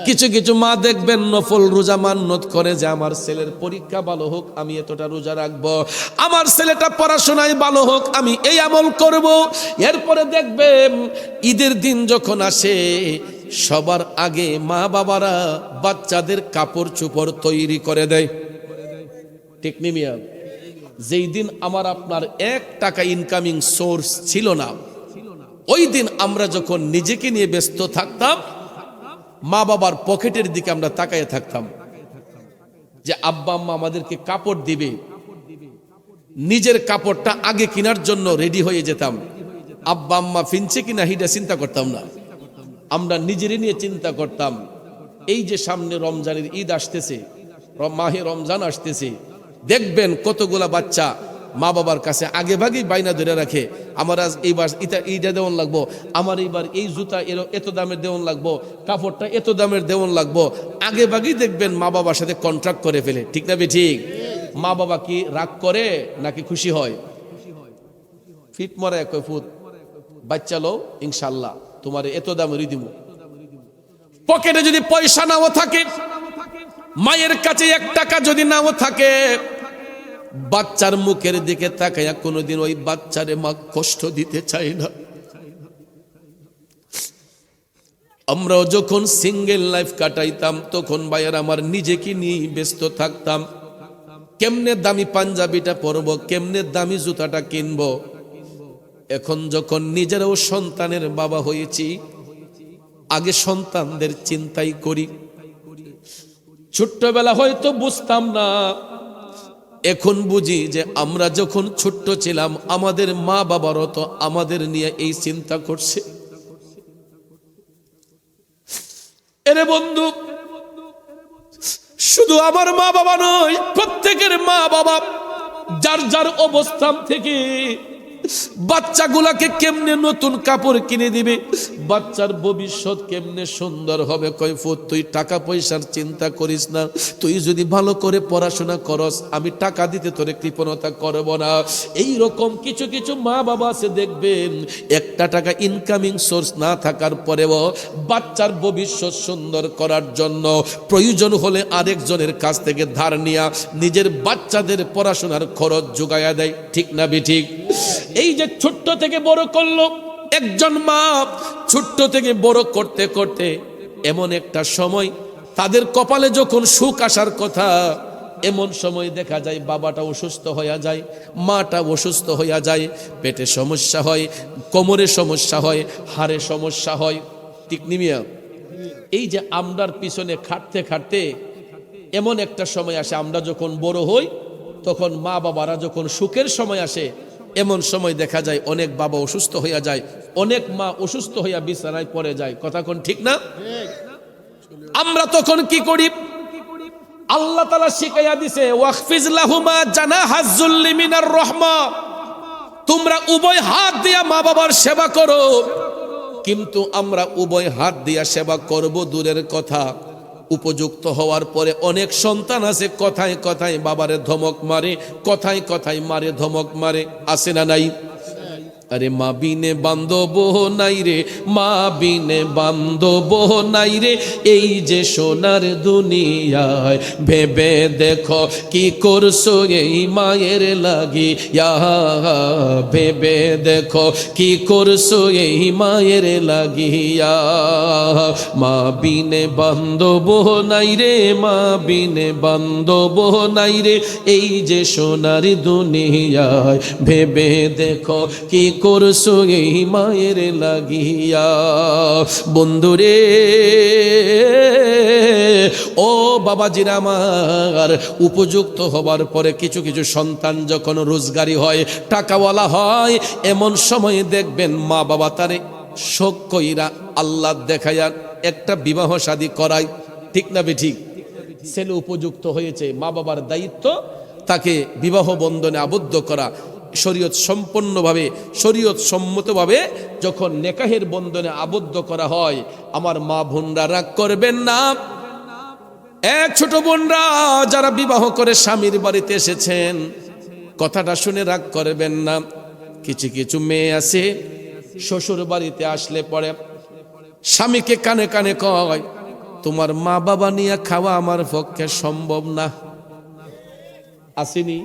কিছু কিছু মা দেখবেন নফল রোজা মান্নত করে যে আমার ছেলের পরীক্ষা ভালো হোক আমি এতটা রোজা রাখবো, আমার ছেলেটা পড়াশোনায় ভালো হোক আমি এই আমল করব। এরপরে দেখবেন ঈদের দিন যখন আসে, সবার আগে মা বাবারা বাচ্চাদের কাপড় চোপড় তৈরি করে দেয়, ঠিক নি মিয়া? যেই দিন আমার আপনার 1 টাকা ইনকামিং সোর্স ছিল না, ওই দিন আমরা যখন নিজেকে নিয়ে ব্যস্ত থাকতাম, মা বাবার পকেটের দিকে আমরা তাকায় থাকতাম যে আব্বা আম্মা আমাদেরকে কাপড় দিবে, নিজের কাপড়টা আগে কেনার জন্য রেডি হয়ে যেতাম। আব্বা আম্মা ফিনছে কিনা হিটা চিন্তা করতাম না, আমরা নিজেরই নিয়ে চিন্তা করতাম। এই যে সামনে রমজানের ঈদ আসতেছে, মাহে রমজান আসতেছে, দেখবেন কতগুলা বাচ্চা মা বাবার কাছে আগে ভাগেই বাইনা ধরে রাখে, আমার আজ এইবার এইটা দেওয়ান লাগবো, আমার এইবার এই জুতা এত দামের দেওয়ান লাগবো, কাপড়টা এত দামের দেওয়ান লাগবো। আগে ভাগেই দেখবেন মা বাবার সাথে কন্ট্রাক্ট করে ফেলে, ঠিক না ঠিক? মা বাবা কি রাগ করে নাকি খুশি হয়? ফিট মরা এক ফুট বাচ্চা লো, ইনশাল্লাহ তোমার এত দামেরই দিব। পকেটে যদি পয়সা নাও থাকে, মায়ের কাছে 1 টাকা যদি নাও থাকে, বাচ্চার মুখের দিকে তাকাইয়া কোনোদিন ওই বাচ্চারে মা কষ্ট দিতে চায় না। আমরাও যখন সিঙ্গেল লাইফ কাটাইতাম, তখন ভাইয়ার আমার নিজেকে নিয়ে ব্যস্ত থাকতাম, কেমনে দামি পাঞ্জাবিটা পরবো, কেমনে দামি জুতাটা কিনবো। এখন যখন নিজেরাও সন্তানের বাবা হয়েছি, আগে সন্তানদের চিন্তাই করি। ছোট্টবেলা হয়তো বুঝতাম না, এখন বুঝি যে আমরা যখন ছোট্ট ছিলাম আমাদের মা বাবারও তো আমাদের নিয়ে এই চিন্তা করছে। এরে বন্ধু, শুধু আমার মা বাবা নয়, প্রত্যেকের মা বাবা যার যার অবস্থান থেকে বাচ্চাগুলাকে কেমনে নতুন কাপড় কিনে দিবে, বাচ্চার ভবিষ্যৎ কেমনে সুন্দর হবে। কয় ফুট তুই টাকা পয়সার চিন্তা করিস না, তুই যদি ভালো করে পড়াশোনা করস আমি টাকা দিতে তোরে কৃপণতা করব না। এই রকম কিছু কিছু মা বাবা আছে দেখবেন একটা টাকা ইনকামিং সোর্স না থাকার পরেও বাচ্চার ভবিষ্যৎ সুন্দর করার জন্য প্রয়োজন হলে আরেকজনের কাছ থেকে ধার নিয়ে নিজের বাচ্চাদের পড়াশোনার খরচ যোগায়া দেয়। ঠিক না বেঠিক? এই যে ছোট্ট থেকে বড় করলো একজন মা, ছোট্ট থেকে বড় করতে করতে এমন একটা সময় তাদের কপালে যখন সুখ আসার কথা, এমন সময় দেখা যায় বাবাটা অসুস্থ হইয়া যায়, মাটা অসুস্থ হইয়া যায়, পেটে সমস্যা হয়, কোমরে সমস্যা হয়, হাড়ে সমস্যা হয়। ঠিক নিমিয়া? এই যে আমরার পিছনে খাটতে খাটতে এমন একটা সময় আসে, আমরা যখন বড় হই তখন মা বাবারা যখন সুখের সময় আসে, এমন সময় দেখা যায় অনেক বাবা অসুস্থ হইয়া যায়, অনেক মা অসুস্থ হইয়া বিছানায় পড়ে যায়। কথা কোন ঠিক না? আমরা তখন কি করি? আল্লাহ তাআলা শিখাইয়া দিছে ওয়াখফিজ লাহুমা জানাহাজ যুল্লি মিনার রাহমা, তোমরা উভয় হাত দিয়া মা বাবার সেবা করো। কিন্তু আমরা উভয় হাত দিয়া সেবা করব দূরের কথা, উপযুক্ত হওয়ার পরে অনেক সন্তান আছে কথায় কথায় বাবারে ধমক মারে, কথায় কথায় মারে ধমক মারে, আছে না নাই? আরে মা বিনে বান্ধব নাই রে, মা বিনে বান্ধব নাই রে, এই যে সোনার দুনিয়ায় ভেবে দেখো কি করছো এই মায়ের লাগিয়া, ভেবে দেখো কি করছো এই মায়ের লাগিয়া। মা বিনে বান্ধব নাই রে, মা বিনে বান্ধব নাই রে, এই যে সোনার দুনিয়ায় ভেবে দেখো কি করছো এই মায়ের লাগিয়া। বন্ধুরে ও বাবাজিরা আমার, উপযুক্ত হবার পরে কিছু কিছু সন্তান যখন রোজগারি হয়, টাকাওয়ালা হয়, এমন সময় দেখবেন মা বাবা তারে শোক কইরা আল্লাহ দেখাইয়া একটা বিবাহ শাদী করায়। ঠিক না বেঠিক? ছেলে উপযুক্ত হয়েছে, মা বাবার দায়িত্ব তাকে বিবাহ বন্ধনে আবদ্ধ করা। শরীয়ত সম্পন্নভাবে, শরীয়ত সম্মতভাবে যখন নেকাহের বন্ধনে আবদ্ধ করা হয়, আমার মা বোনরা রাগ করবেন না। এক ছোট বোনরা যারা বিবাহ করে স্বামীর বাড়িতে এসেছেন, কথাটা শুনে রাগ করবেন না। কিছু কিছু মেয়ে আছে শ্বশুর বাড়িতে আসলে পরে স্বামীকে কানে কানে কয়, তোমার মা বাবা নিয়ে খাওয়া আমার পক্ষে সম্ভব না। আসেনি?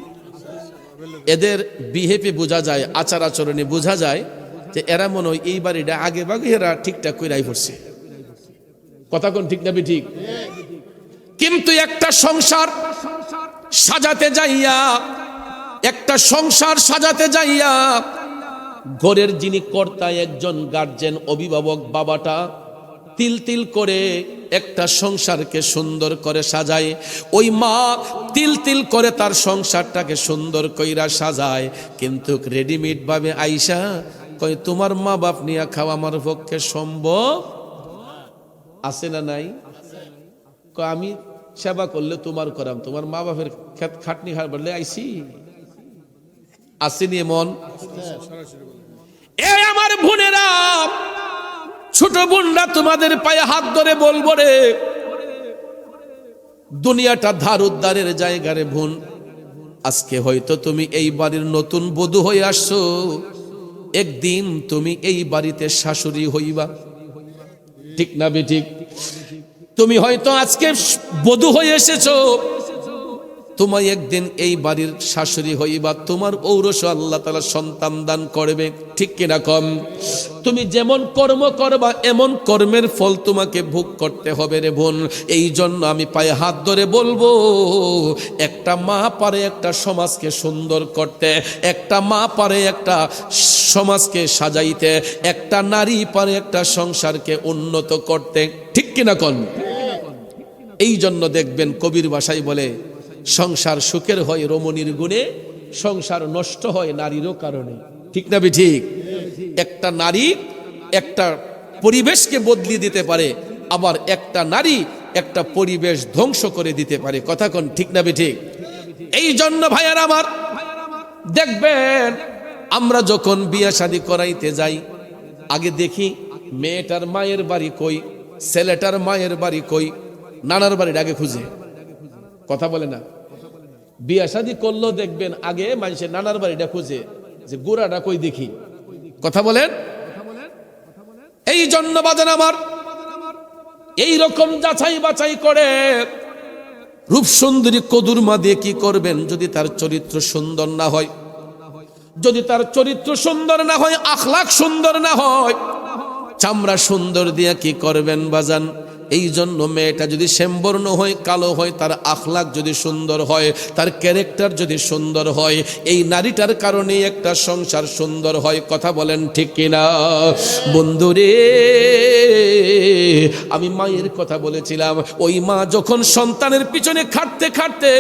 এদের বিহেভে বোঝা যায়, আচার আচরণে বোঝা যায় যে এরা মনে হয় এই বাড়িটা আগে বাগে এরা ঠিকঠাক করে পড়ছে। কথা কোন ঠিক না ঠিক? কিন্তু একটা সংসার সাজাতে যাইয়া, একটা সংসার সাজাতে যাইয়া ঘরের যিনি কর্তা, একজন গার্জেন, অভিভাবক বাবাটা তিল তিল করে একটা সংসারকে সুন্দর করে সাজায়। ওই মা তিল তিল করে তার সংসারটাকে সুন্দর কইরা সাজায়, কিন্তু রেডিমেড ভাবে আইসা কই তোমার মা বাপ নিয়ে খাওয়া আমার পক্ষে সম্ভব আছে না নাই? আমি সেবা করলে তোমার করাম, তোমার মা বাপের খাটনি হার বললে আইসি। আসেনি এমন? এই আমার বোনেরা, ছোট বোনরা, তোমাদের পায়ে হাত ধরে বলবো রে, দুনিয়াটা ধার উদ্ধারের জায়গা রে বোন। আজকে হয়তো তুমি এই বাড়ির নতুন বধূ হয়ে আসছো, একদিন তুমি এই বাড়িতে শাশুড়ি হইবা। ঠিক না বেঠিক? তুমি হয়তো আজকে বধূ হয়ে এসেছো, তোমায় একদিন এই বাড়ির শাশুড়ি হইবা, তোমার ঔরস আল্লাহ তাআলা সন্তান দান করবে। ঠিক কিনা কম? তুমি যেমন কর্ম করবা এমন কর্মের ফল তোমাকে ভোগ করতে হবে রে বোন। এই জন্য আমি পায়ে হাত ধরে বলবো, একটা মা পারে একটা সমাজকে সুন্দর করতে, একটা মা পারে একটা সমাজকে সাজাইতে, একটা নারী পারে একটা সংসারকে উন্নত করতে। ঠিক কিনা কন? এই জন্য দেখবেন কবির ভাষায় বলে, সংসার সুখের হয় রমণীর গুণে, সংসার নষ্ট হয় নারীরও কারণে। ঠিক না ঠিক? একটা নারী একটা পরিবেশকে বদলিয়ে দিতে পারে, আবার একটা নারী একটা পরিবেশ ধ্বংস করে দিতে পারে। কথা কোন ঠিক না বেঠিক? এই জন্য ভাইয়ার আমার দেখবেন আমরা যখন বিয়ে শাদী করাইতে যাই আগে দেখি মেয়েটার মায়ের বাড়ি কই, ছেলেটার মায়ের বাড়ি কই, নানার বাড়ির আগে খুঁজে। কথা বলে না? বিয়ে শাদী করলেও দেখবেন আগে মানুষের নানার বাড়িটা খুঁজে যে গোড়াটা কই দেখি। কথা বলেন? এই জন্য বাজান আমার এই রকম যাচাই বাছাই করে রূপ সুন্দরী কদুরমা দিয়ে কি করবেন? যদি তার চরিত্র সুন্দর না হয়, যদি তার চরিত্র সুন্দর না হয়, আখলাক সুন্দর না হয়, চামড়া সুন্দর দিয়া কি করবেন বাজান? এই জন্য মেয়েটা যদি শ্যামবর্ণ হয়, কালো হয়, তার আখলাক যদি সুন্দর হয়, তার ক্যারেক্টার যদি সুন্দর হয়, এই নারীটার কারণে একটা সংসার সুন্দর হয়। কথা বলেন ঠিক কিনা? বন্ধুরে, আমি মায়ের কথা বলেছিলাম। ওই মা যখন সন্তানের পিছনে খাটতে খাটতে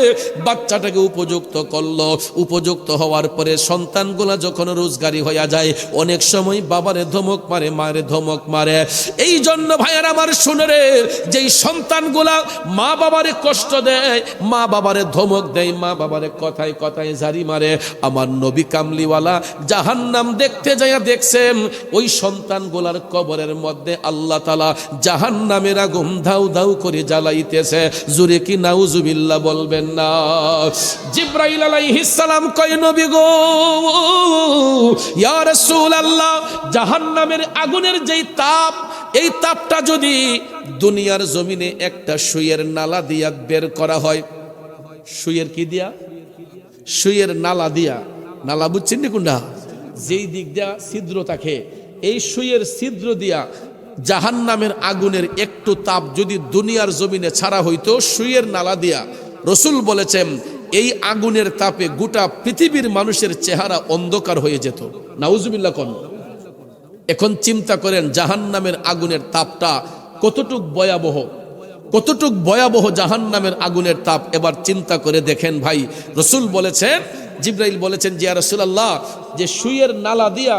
বাচ্চাটাকে উপযুক্ত করলো, উপযুক্ত হওয়ার পরে সন্তানগুলা যখন রোজগারি হইয়া যায়, অনেক সময় বাবারে ধমক মারে, মায়ের ধমক মারে। এই জন্য ভাইয়ার আমার শুনে রে, যেই সন্তানগুলা মা বাবারে কষ্ট দেয়, মা বাবারে ধমক দেয়, মা বাবারে কথায় কথায় জারি মারে, আমার নবী কামলিওয়ালা জাহান্নাম দেখতে যাইয়া দেখছেন ওই সন্তানগুলার কবরের মধ্যে আল্লাহ তাআলা জাহান্নামের আগুন ধাউ ধাউ করে জ্বালাইতেছে। জোরে কি নাউজুবিল্লাহ বলবেন না? জিবরাইল আলাইহিস সালাম কয়, নবী গো, ইয়া রাসূলুল্লাহ, জাহান্নামের আগুনের যেই তাপ, এই তাপটা যদি দুনিয়ার জমিনে একটা সুইয়ের নালা দিয়া বের করা হয়, সুইয়ের কি দিয়া? সুইয়ের নালা দিয়া। নালা বুঝছেন নি কোনটা? যেই দিক দিয়া ছিদ্র থাকে, এই সুইয়ের ছিদ্র দিয়া জাহান্নামের আগুনের একটু তাপ যদি দুনিয়ার জমিনে ছাড়া হইতো সুইয়ের নালা দিয়া, রসুল বলেছেন এই আগুনের তাপে গোটা পৃথিবীর মানুষের চেহারা অন্ধকার হয়ে যেত। নাউজুবিল্লাহ কোন? এখন চিন্তা করেন জাহান্নামের আগুনের তাপটা কতটুক ভয়াবহ, কতটুক ভয়াবহ জাহান্নামের আগুনের তাপ। এবার চিন্তা করে দেখেন ভাই, রসুল বলেছেন, জিবরাইল বলেছেন যে ইয়া রাসূলুল্লাহ, যে সুইয়ের নালা দিয়া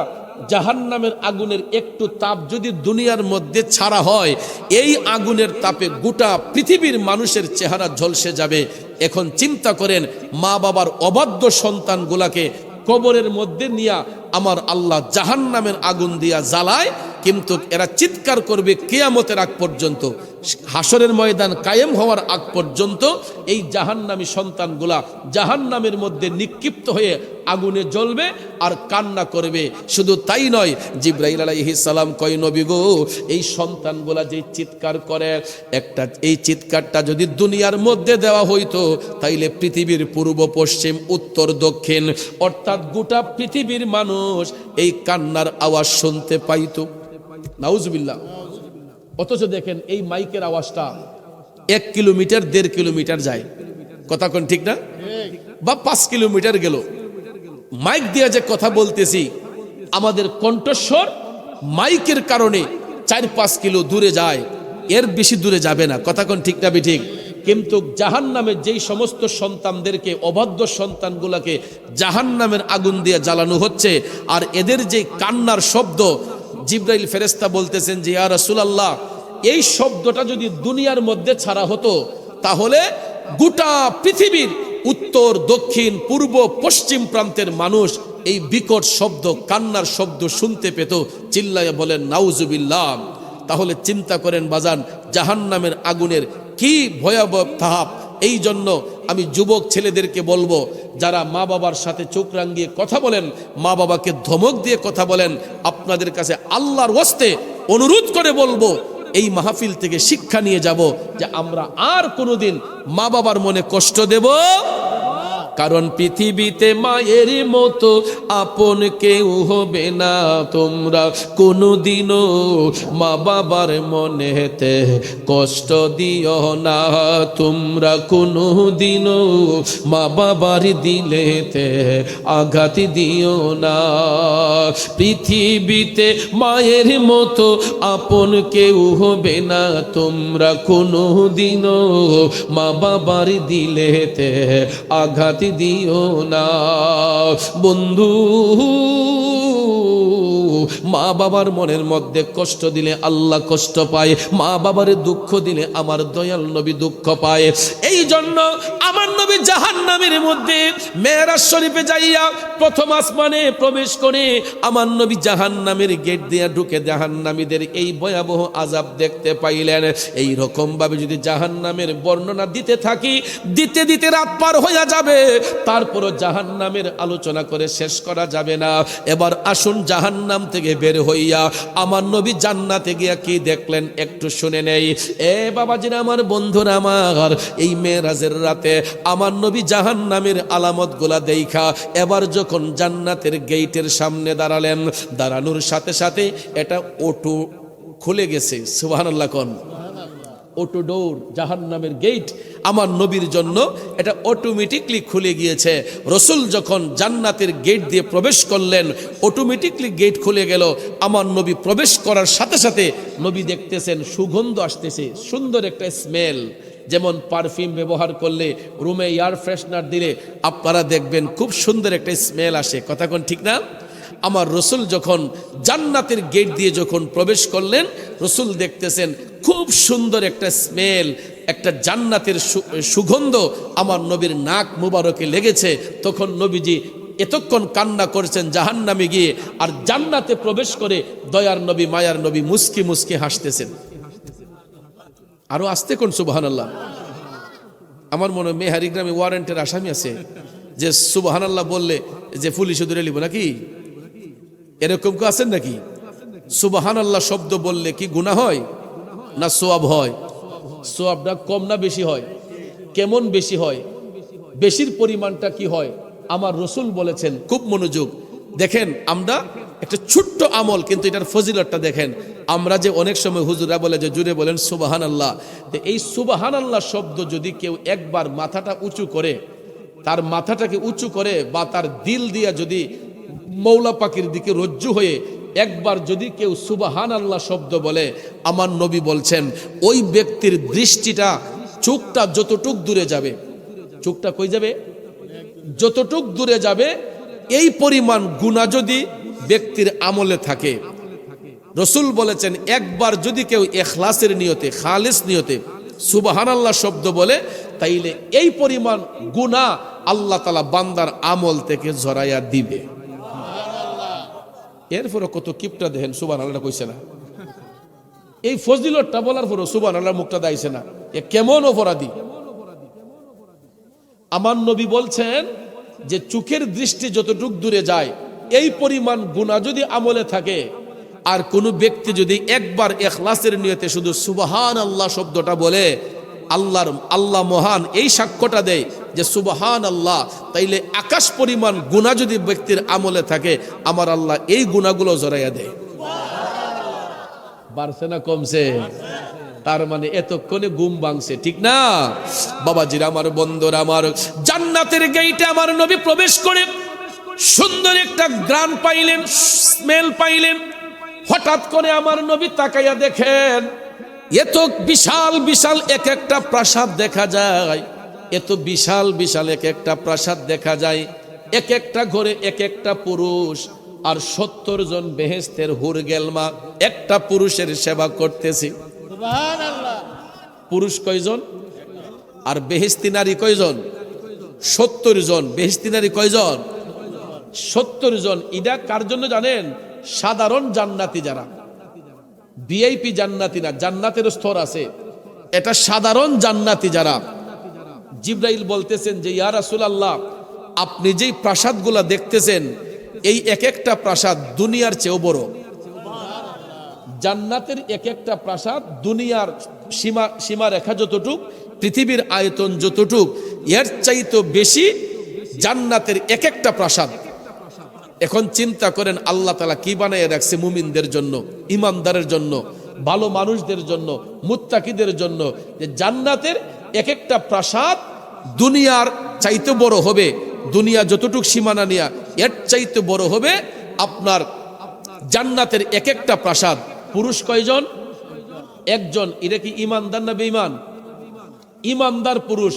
জাহান্নামের আগুনের একটু তাপ যদি দুনিয়ার মধ্যে ছাড়া হয়, এই আগুনের তাপে গোটা পৃথিবীর মানুষের চেহারা ঝলসে যাবে। এখন চিন্তা করেন মা বাবার অবাধ্য সন্তানগুলাকে কবরের মধ্যে নিয়া আমার আল্লাহ জাহান্নামের আগুন দিয়া জ্বালায়, কিন্তু এরা চিৎকার করবে কিয়ামতের আগ পর্যন্ত, হাসরের ময়দান কায়েম হওয়ার আগ পর্যন্ত এই জাহান্নামী সন্তানগুলা জাহান্নামের মধ্যে নিক্ষিপ্ত হয়ে আগুনে জ্বলবে আর কান্না করবে। শুধু তাই নয়, জিবরাইল আলাইহিস সালাম কয়, নবী গো, এই সন্তানগুলা যে চিৎকার করে, একটা এই চিৎকারটা যদি দুনিয়ার মধ্যে দেওয়া হইতো, তাইলে পৃথিবীর পূর্ব পশ্চিম উত্তর দক্ষিণ অর্থাৎ গোটা পৃথিবীর মানুষ এই কান্নার আওয়াজ শুনতে পাইতো। নাউজুবিল্লাহ। অথচ দেখেন এই মাইকের আওয়াজটা 1 কিলোমিটার 1.5 কিলোমিটার যায়। কথা কোন ঠিক না? বা 5 কিলোমিটার গেল, মাইক দিয়ে যে কথা বলতেছি, আমাদের কণ্ঠস্বর মাইকের কারণে 4-5 কিলো দূরে যায়, এর বেশি দূরে যাবে না। কথা কোন ঠিক না ঠিক? কিন্তু জাহান্নামের যেই সমস্ত সন্তানদেরকে, অবাধ্য সন্তানগুলোকে জাহান্নামের আগুন দিয়ে জ্বালানো হচ্ছে, আর এদের যে কান্নার শব্দ, জিবরাইল ফেরেশতা বলতেছেন যে ইয়া রাসূলুল্লাহ, এই শব্দটা যদি দুনিয়ার মধ্যে ছাড়া হতো, তাহলে গোটা পৃথিবীর উত্তর দক্ষিণ পূর্ব পশ্চিম প্রান্তের মানুষ এই বিকট শব্দ, কান্নার শব্দ শুনতে পেত। চিল্লায়ে বলেন নাউজুবিল্লাহ। তাহলে চিন্তা করেন বাজান, জাহান্নামের আগুনের কি ভয়াবহ তাপ। এই জন্য আমি যুবক ছেলেদেরকে বলবো, যারা মা বাবার সাথে চোখ রাঙিয়ে কথা বলেন, মা বাবাকে ধমক দিয়ে কথা বলেন, আপনাদের কাছে আল্লাহর ওয়াস্তে অনুরোধ করে বলবো, এই মাহফিল থেকে শিক্ষা নিয়ে যাব যে আমরা আর কোনোদিন মা বাবার মনে কষ্ট দেব। কারণ পৃথিবীতে মায়ের মতো আপন কেউ হবে না। তোমরা কোনোদিনও মা বাবার মনেতে কষ্ট দিও না। তোমরা কোনোদিনও মা বাবার দিলেতে আঘাত দিও না। পৃথিবীতে মায়ের মতো আপন কেউ হবে না। তোমরা কোনোদিনও মা বাবার দিলেতে আঘাত দিও না। বন্ধু মা বাবার মনের মধ্যে কষ্ট দিলে আল্লাহ কষ্ট পায়, মা বাবার দুঃখ দিলে আমার দয়াল নবী দুঃখ পায়। এই জন্য আমার নবী জাহান্নামের মধ্যে মেরাজ শরীফে যাইয়া প্রথম আসমানে প্রবেশ করে আমার নবী জাহান্নামের গেট দিয়ে ঢুকে জাহান্নামীদের এই ভয়াবহ আযাব দেখতে পাইলেন। এই রকম ভাবে যদি জাহান্নামের বর্ণনা দিতে থাকি, দিতে দিতে রাত পার হয়ে যাবে, তারপরও জাহান্নামের আলোচনা করে শেষ করা যাবে না। এবার আসুন জাহান্নাম থেকে বের হইয়া আমার নবী জান্নাতে গিয়া কি দেখলেন একটু শুনে নেই। এ বাবাজিরা, আমার বন্ধুরা আমার, এই মেরাজের রাতে আমার নবী জাহান্নামের আলামতগুলা দেখা এবার যখন জান্নাতের গেটের সামনে দাঁড়ালেন, দাঁড়ানোর সাথে সাথে এটা অটো খুলে গেছে। সুবহানাল্লাহ কোন অটো ডোর, জাহান্নামের গেট আমার নবীর জন্য এটা অটোমেটিকলি খুলে গিয়েছে। রসুল যখন জান্নাতের গেট দিয়ে প্রবেশ করলেন, অটোমেটিকলি গেট খুলে গেল। আমার নবী প্রবেশ করার সাথে সাথে নবী দেখতেছেন সুগন্ধ আসতেছে, সুন্দর একটা স্মেল। যেমন পারফিউম ব্যবহার করলে, রুমে এয়ার ফ্রেশনার দিলে আপনারা দেখবেন খুব সুন্দর একটা স্মেল আসে, কথা কোন ঠিক না? আমার রসুল যখন জান্নাতের গেট দিয়ে যখন প্রবেশ করলেন, রসুল দেখতেছেন খুব সুন্দর একটা স্মেল, একটা জান্নাতের সুগন্ধ আমার নবীর নাক মুবারকে লেগেছে। তখন নবীজি এতক্ষণ কান্না করছেন জাহান্নামে গিয়ে, আর জান্নাতে প্রবেশ করে দয়ার নবী মায়ার নবী মুস্কি মুস্কি হাসতেছেন। আরো আসতে কোন সুবহানাল্লাহ। আমার মনে হয় মেহারি গ্রামে ওয়ারেন্টের আসামি আছে যে সুবহানাল্লাহ বললে যে পুলিশে ধরে নিব নাকি, এরকম কেউ আছেন নাকি? সুবহানাল্লাহ শব্দ বললে কি গুনাহ হয় না সওয়াব হয়? সওয়াবটা কম না বেশি হয়? কেমন বেশি হয়? বেশির পরিমাণটা কি হয়? আমার রসুল বলেছেন, খুব মনোযোগ দেখেন। আমরা একটা ছোট্ট আমল, কিন্তু এটার ফজিলতটা দেখেন। আমরা যে অনেক সময় হুজুরা বলে যে জুড়ে বলেন সুবহানাল্লাহ, এই সুবহানাল্লাহ শব্দ যদি কেউ একবার মাথাটা উঁচু করে, তার মাথাটাকে উঁচু করে বা তার দিল দিয়া যদি মৌলা পাখির দিকে রজ্জু হয়ে একবার যদি কেউ সুবহানাল্লাহ শব্দ বলে, আমার নবী বলছেন ওই ব্যক্তির দৃষ্টিটা, চোখটা যতটুক দূরে যাবে, চোখটা কই যাবে, যতটুক দূরে যাবে, এই পরিমাণ গুনাহ যদি ব্যক্তির আমলে থাকে, রসুল বলেছেন একবার যদি কেউ ইখলাসের নিয়তে, খালিস নিয়তে সুবহানাল্লাহ শব্দ বলে, তাইলে এই পরিমাণ গুনাহ আল্লাহ তাআলা বান্দার আমল থেকে ঝরাইয়া দিবে। এরপরে কত কিপটা দেখেন সুবহানাল্লাহ কইছে না, এই ফজিলতটা বলার পরও সুবহানাল্লাহ মুখটা দাইছে না, এ কেমন অপরাধী। আমার নবী বলছেন যে চোখের দৃষ্টি যতটুক দূরে যায়, এই পরিমাণ গুনাহ যদি আমলে থাকে, আর কোনো ব্যক্তি যদি একবার ইখলাসের নিয়তে শুধু সুবহানাল্লাহ শব্দটা বলে, আল্লাহ মহান এই সাক্ষ্যটা দেয় যে সুবহানাল্লাহ, তাইলে আকাশ পরিমাণ গুনাহ যদি ব্যক্তির আমলে থাকে, আমার আল্লাহ এই গুনাহগুলো জড়াইয়া দেয়। বাড়ছে না কমছে? তার মানে এতক্ষণে ঘুম ভাঙছে, ঠিক না বাবাজিরা, আমার বন্ধুরা আমার। জান্নাতের গেটে আমার নবী প্রবেশ করে সুন্দর একটা গ্রান পাইলেন, স্মেল পাইলেন। হঠাৎ করে আমার নবী তাকাইয়া দেখেন এত বিশাল বিশাল এক একটা প্রাসাদ দেখা যায়, এত বিশাল বিশাল এক একটা প্রাসাদ দেখা যায়, এক একটা ঘরে এক একটা পুরুষ, আর 70 জন বেহেশতের হুর গেলমা একটা পুরুষের সেবা করতেছে। সুবহানাল্লাহ। পুরুষ কয়জন আর বেহেশতি নারী কয়জন? 70 জন। বেহেশতি নারী কয়জন? 70 জন। এটা কার জন্য জানেন? সাধারণ জান্নাতি যারা, ভিআইপি জান্নাতি না, জান্নাতের স্তর আছে, এটা সাধারণ জান্নাতি যারা। জিবরাইল বলতেছেন যে ইয়া রাসূলুল্লাহ, আপনি যেই প্রাসাদগুলা দেখতেছেন, এই এক একটা প্রাসাদ দুনিয়ার চেয়েও বড়। জান্নাতের এক একটা প্রাসাদ দুনিয়ার সীমা রেখা যতটুক, পৃথিবীর আয়তন যতটুক, এর চাইতে বেশি জান্নাতের এক একটা প্রাসাদ। এখন চিন্তা করেন আল্লাহ তাআলা কি বানায় রাখছে মুমিনদের জন্য, ইমানদারের জন্য, ভালো মানুষদের জন্য, মুত্তাকিদের জন্য, যে জান্নাতের এক একটা প্রাসাদ দুনিয়ার চাইতে বড় হবে, দুনিয়া যতটুক সীমানা নিয়া এর চাইতে বড় হবে আপনার জান্নাতের এক একটা প্রাসাদ। পুরুষ কয়জন? একজন। এটা কি ইমানদার না বেঈমান? ইমানদার পুরুষ,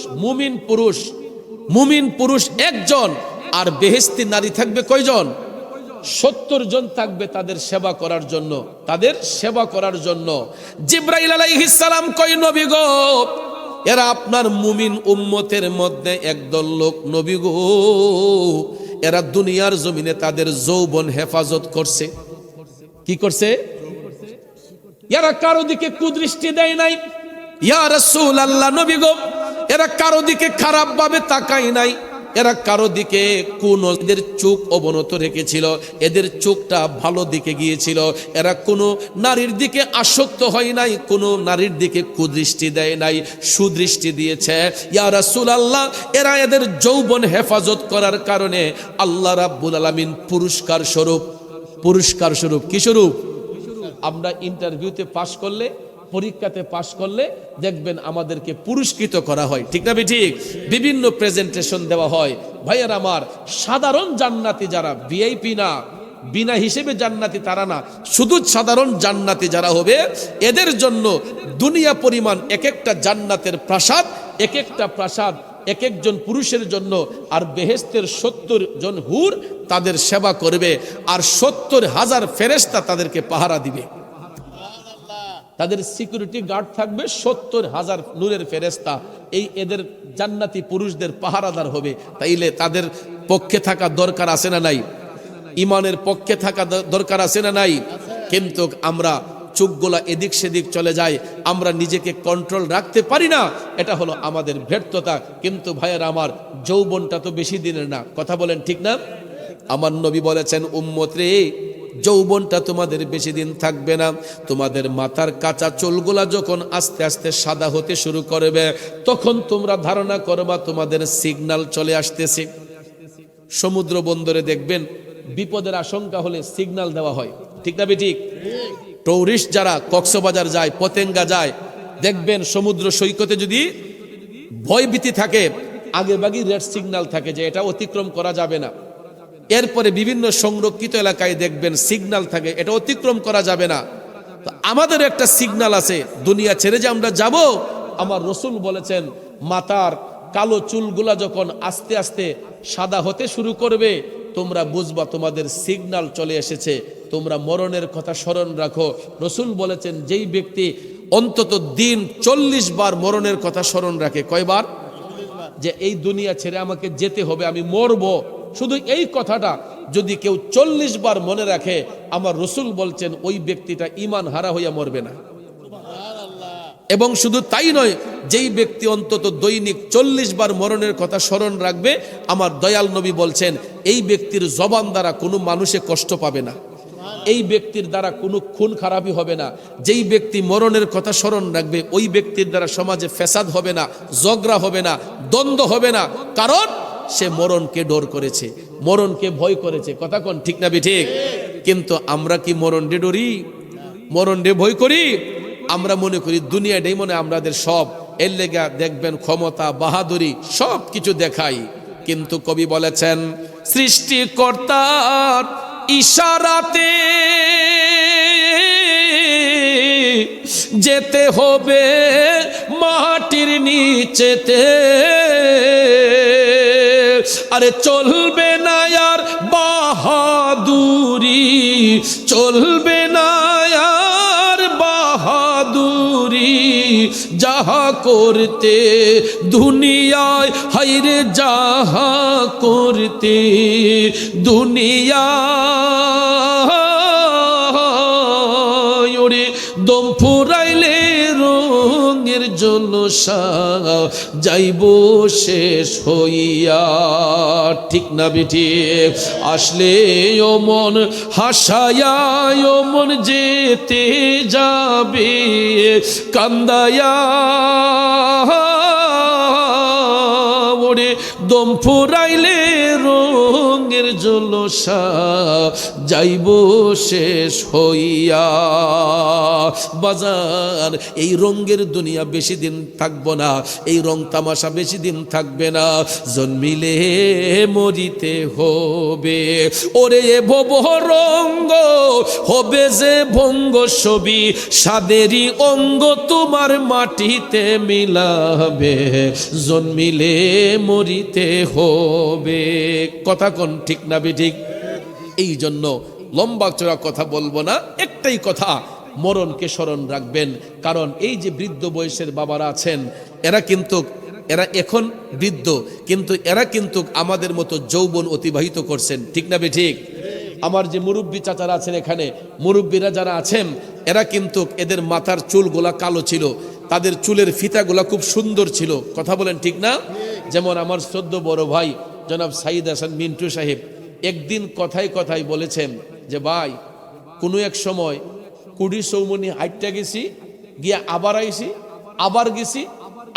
মুমিন পুরুষ একজন। আর বেহেশতি নারী থাকবে কয়জন? 70 জন থাকবে তাদের সেবা করার জন্য, তাদের সেবা করার জন্য। জিবরাইল আলাইহিস সালাম কয়, নবী গো, এরা আপনার মুমিন উম্মতের মধ্যে একদল লোক নবী গো, এরা দুনিয়ার জমিনে তাদের যৌবন হেফাজত করছে। কি করছে? এরা কারো দিকে কুদৃষ্টি দেয় নাই। ইয়া রাসূলুল্লাহ, নবী গো, এরা কারো দিকে খারাপ ভাবে তাকায় নাই, এরা কারো দিকে কোন, এদের চোখ অবনত রেখেছিল, এদের চোখটা ভালো দিকে গিয়েছিল, এরা কোনো নারীর দিকে আসক্ত হয় নাই, কোনো নারীর দিকে কুদৃষ্টি দেয় নাই, সুদৃষ্টি দিয়েছে। ইয়া রাসূলুল্লাহ, এরা এদের যৌবন হেফাজত করার কারণে আল্লাহ রাব্বুল আলামিন পুরস্কার স্বরূপ, পুরস্কার স্বরূপ কি স্বরূপ? আমরা ইন্টারভিউতে পাশ করলে, পরীক্ষাতে পাশ করলে দেখবেন আমাদেরকে পুরস্কৃত করা হয়, ঠিক না ঠিক? বিভিন্ন প্রেজেন্টেশন দেওয়া হয়। ভাইয়ার আমার, সাধারণ জান্নাতি যারা, ভিআইপি না, বিনা হিসেবে জান্নাতি তারা না, শুধু সাধারণ জান্নাতি যারা হবে, এদের জন্য দুনিয়া পরিমাণ এক একটা জান্নাতের প্রাসাদ, এক একটা প্রাসাদ এক একজন পুরুষের জন্য, আর বেহেশতের 70 জন হুর তাদের সেবা করবে, আর 70,000 ফেরেশতা তাদেরকে পাহারা দিবে। তাদের সিকিউরিটি গার্ড থাকবে 70,000 নূরের ফেরেশতা, এই এদের জান্নাতি পুরুষদের পাহারাদার হবে। তাইলে তাদের পক্ষে থাকা দরকার আছে না নাই? ইমানের পক্ষে থাকা দরকার আছে না নাই? কিন্তু আমরা চোখগুলা এদিক সেদিক চলে যায়, আমরা নিজেকে কন্ট্রোল রাখতে পারি না, এটা হলো আমাদের ব্যর্থতা। কিন্তু ভাইয়ের আমার, যৌবনটা তো বেশি দিনের না, কথা বলেন ঠিক না? আমার নবী বলেছেন, উম্মত রে, যৌবনটা তোমাদের বেশি দিন থাকবে না। তোমাদের মাথার কাঁচা চুলগুলা যখন আস্তে আস্তে সাদা হতে শুরু করবে, তখন তোমরা ধারণা করবা তোমাদের সিগন্যাল চলে আসতেছে। সমুদ্র বন্দরে দেখবেন বিপদের আশঙ্কা হলে সিগন্যাল দেওয়া হয়, ঠিক না ঠিক? টুরিস্ট যারা কক্সবাজার যায়, পতেঙ্গা যায়, দেখবেন সমুদ্র সৈকতে যদি ভয়ভীতি থাকে, আগে ভাগই রেড সিগন্যাল থাকে যে এটা অতিক্রম করা যাবে না। এরপরে বিভিন্ন সংরক্ষিত এলাকায় দেখবেন সিগন্যাল থাকে, এটা অতিক্রম করা যাবে না। তো আমাদের একটা সিগন্যাল আছে, দুনিয়া ছেড়ে যে আমরা যাব। আমার রসুল বলেছেন, মাথার কালো চুলগুলা যখন আস্তে আস্তে সাদা হতে শুরু করবে, তোমরা বুঝবা তোমাদের সিগন্যাল চলে এসেছে, তোমরা মরণের কথা স্মরণ রাখো। রসুল বলেছেন, যেই ব্যক্তি অন্তত দিন 40 বার মরণের কথা স্মরণ রাখে, কয়বার? যে এই দুনিয়া ছেড়ে আমাকে যেতে হবে, আমি মরবো, শুধু এই কথাটা যদি কেউ 40 বার মনে রাখে, আমার রসুল বলছেন ওই ব্যক্তিটা ঈমান হারা হইয়া মরবে না। এবং শুধু তাই নয়, যেই ব্যক্তি অন্তত দৈনিক 40 বার মরণের কথা স্মরণ রাখবে, আমার দয়াল নবী বলছেন এই ব্যক্তির জবান দ্বারা কোনো মানুষে কষ্ট পাবে না, এই ব্যক্তির দ্বারা কোনো খুন খারাপি হবে না। যেই ব্যক্তি মরণের কথা স্মরণ রাখবে, ওই ব্যক্তির দ্বারা সমাজে ফ্যাসাদ হবে না, ঝগড়া হবে না, দ্বন্দ্ব হবে না, কারণ সে মরণকে ডর করেছে, মরণকে ভয় করেছে। কথা কোন ঠিক না ঠিক? কিন্তু আমরা কি মরণ ডে ডরি? মরণ ডে ভয় করি? আমরা মনে করি দুনিয়াটাই মনে আমাদের সব, এর লেগা দেখবেন ক্ষমতা, বাহাদুরি সব কিছু দেখাই। কিন্তু কবি বলেছেন, সৃষ্টিকর্তার ইশারাতে যেতে হবে মাটির নিচেতে, আরে চলবে না আর বাহাদুরি, চলবে না আর বাহাদুরি, যাহা করতে দুনিয়ায় হাইরে, যাহা করতে দুনিয়ায়, ওরে দম ফুরাইলে রঙের জলসা যাইব শেষ হইয়া, ঠিক না বেটি? আসলে ও মন হাসায়া, ও মন যেতে যাবে কান্দায়া, ওরে দম ফুরাইলে রঙের জলসা যাইব শেষ হইয়া। বাজার, এই রঙের দুনিয়া বেশি দিন থাকবো না, এই রং তামাশা বেশি দিন থাকবে না, জন্মিলে মরিতে হবে। ওরে ভব রঙ্গ হবে যে ভঙ্গ ছবি, সাদেরই অঙ্গ তোমার মাটিতে মিলাবে, জন্মিলে মরিতে হবে। কথা কোন ঠিক না ঠিক? এই জন্য লম্বা চড়া কথা বলবো না, একটাই কথা, মরণকে স্মরণ রাখবেন। কারণ এই যে বৃদ্ধ বয়সের বাবারা আছেন, এরা এখন বৃদ্ধ, কিন্তু এরা কিন্তু আমাদের মতো যৌবন অতিবাহিত করছেন, ঠিক না ঠিক? আমার যে মুরব্বী চাচারা আছেন এখানে, মুরব্বীরা যারা আছেন, এরা কিন্তু এদের মাথার চুলগুলা কালো ছিল, তাদের চুলের ফিতাগুলা খুব সুন্দর ছিল, কথা বলেন ঠিক না? যেমন আমার শ্রদ্ধ বড় ভাই জনাব সাইদ হাসান মিন্টু সাহেব একদিন কথায় কথায় বলেছেন যে ভাই, কোনো এক সময় কুড়ি চৌমনি হাইটটা গেছি, গিয়া আবার আইছি, আবার গেছি,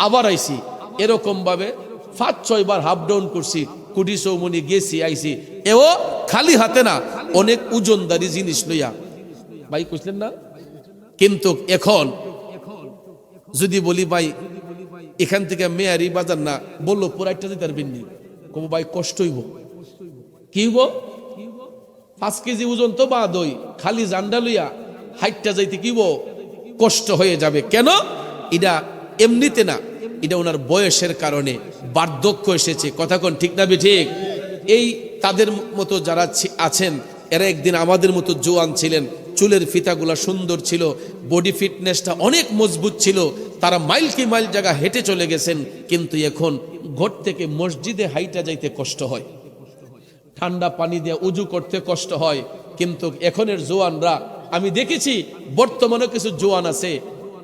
আবার আইছি, এরকম ভাবে 5-6 বার হাফ ডাউন করছি, কুড়ি চৌমনি গেছি আইছি, এও খালি হাতে না, অনেক ওজনদারি জিনিস লইয়া। ভাই বুঝলেন না? কিন্তু এখন যদি বলি ভাই এখান থেকে মেয়ারি বাজার না, বললো পুরাইটা যেতে পারবেন নি, কব ভাই কষ্ট হইব। কি হইব? 5 কেজি ওজন তো বাদ হই, খালি জান্ডা লইয়া হাইটটা যাইতে কিব কষ্ট হয়ে যাবে। কেন? এটা এমনিতে না, এটা ওনার বয়সের কারণে বার্ধক্য এসেছে, কথা কোন ঠিক না ঠিক? এই তাদের মতো যারা আছেন, এরা একদিন আমাদের মতো জোয়ান ছিলেন, চুলের ফিতাগুলা সুন্দর ছিল, বডি ফিটনেসটা অনেক মজবুত ছিল, তারা মাইল কি মাইল জায়গা হেঁটে চলে গেছেন, কিন্তু এখন ঘর থেকে মসজিদে হাইটা যাইতে কষ্ট হয়, ঠান্ডা পানি দিয়ে উজু করতে কষ্ট হয়। কিন্তু এখনের জোয়ানরা আমি দেখেছি, বর্তমানে কিছু জোয়ান আছে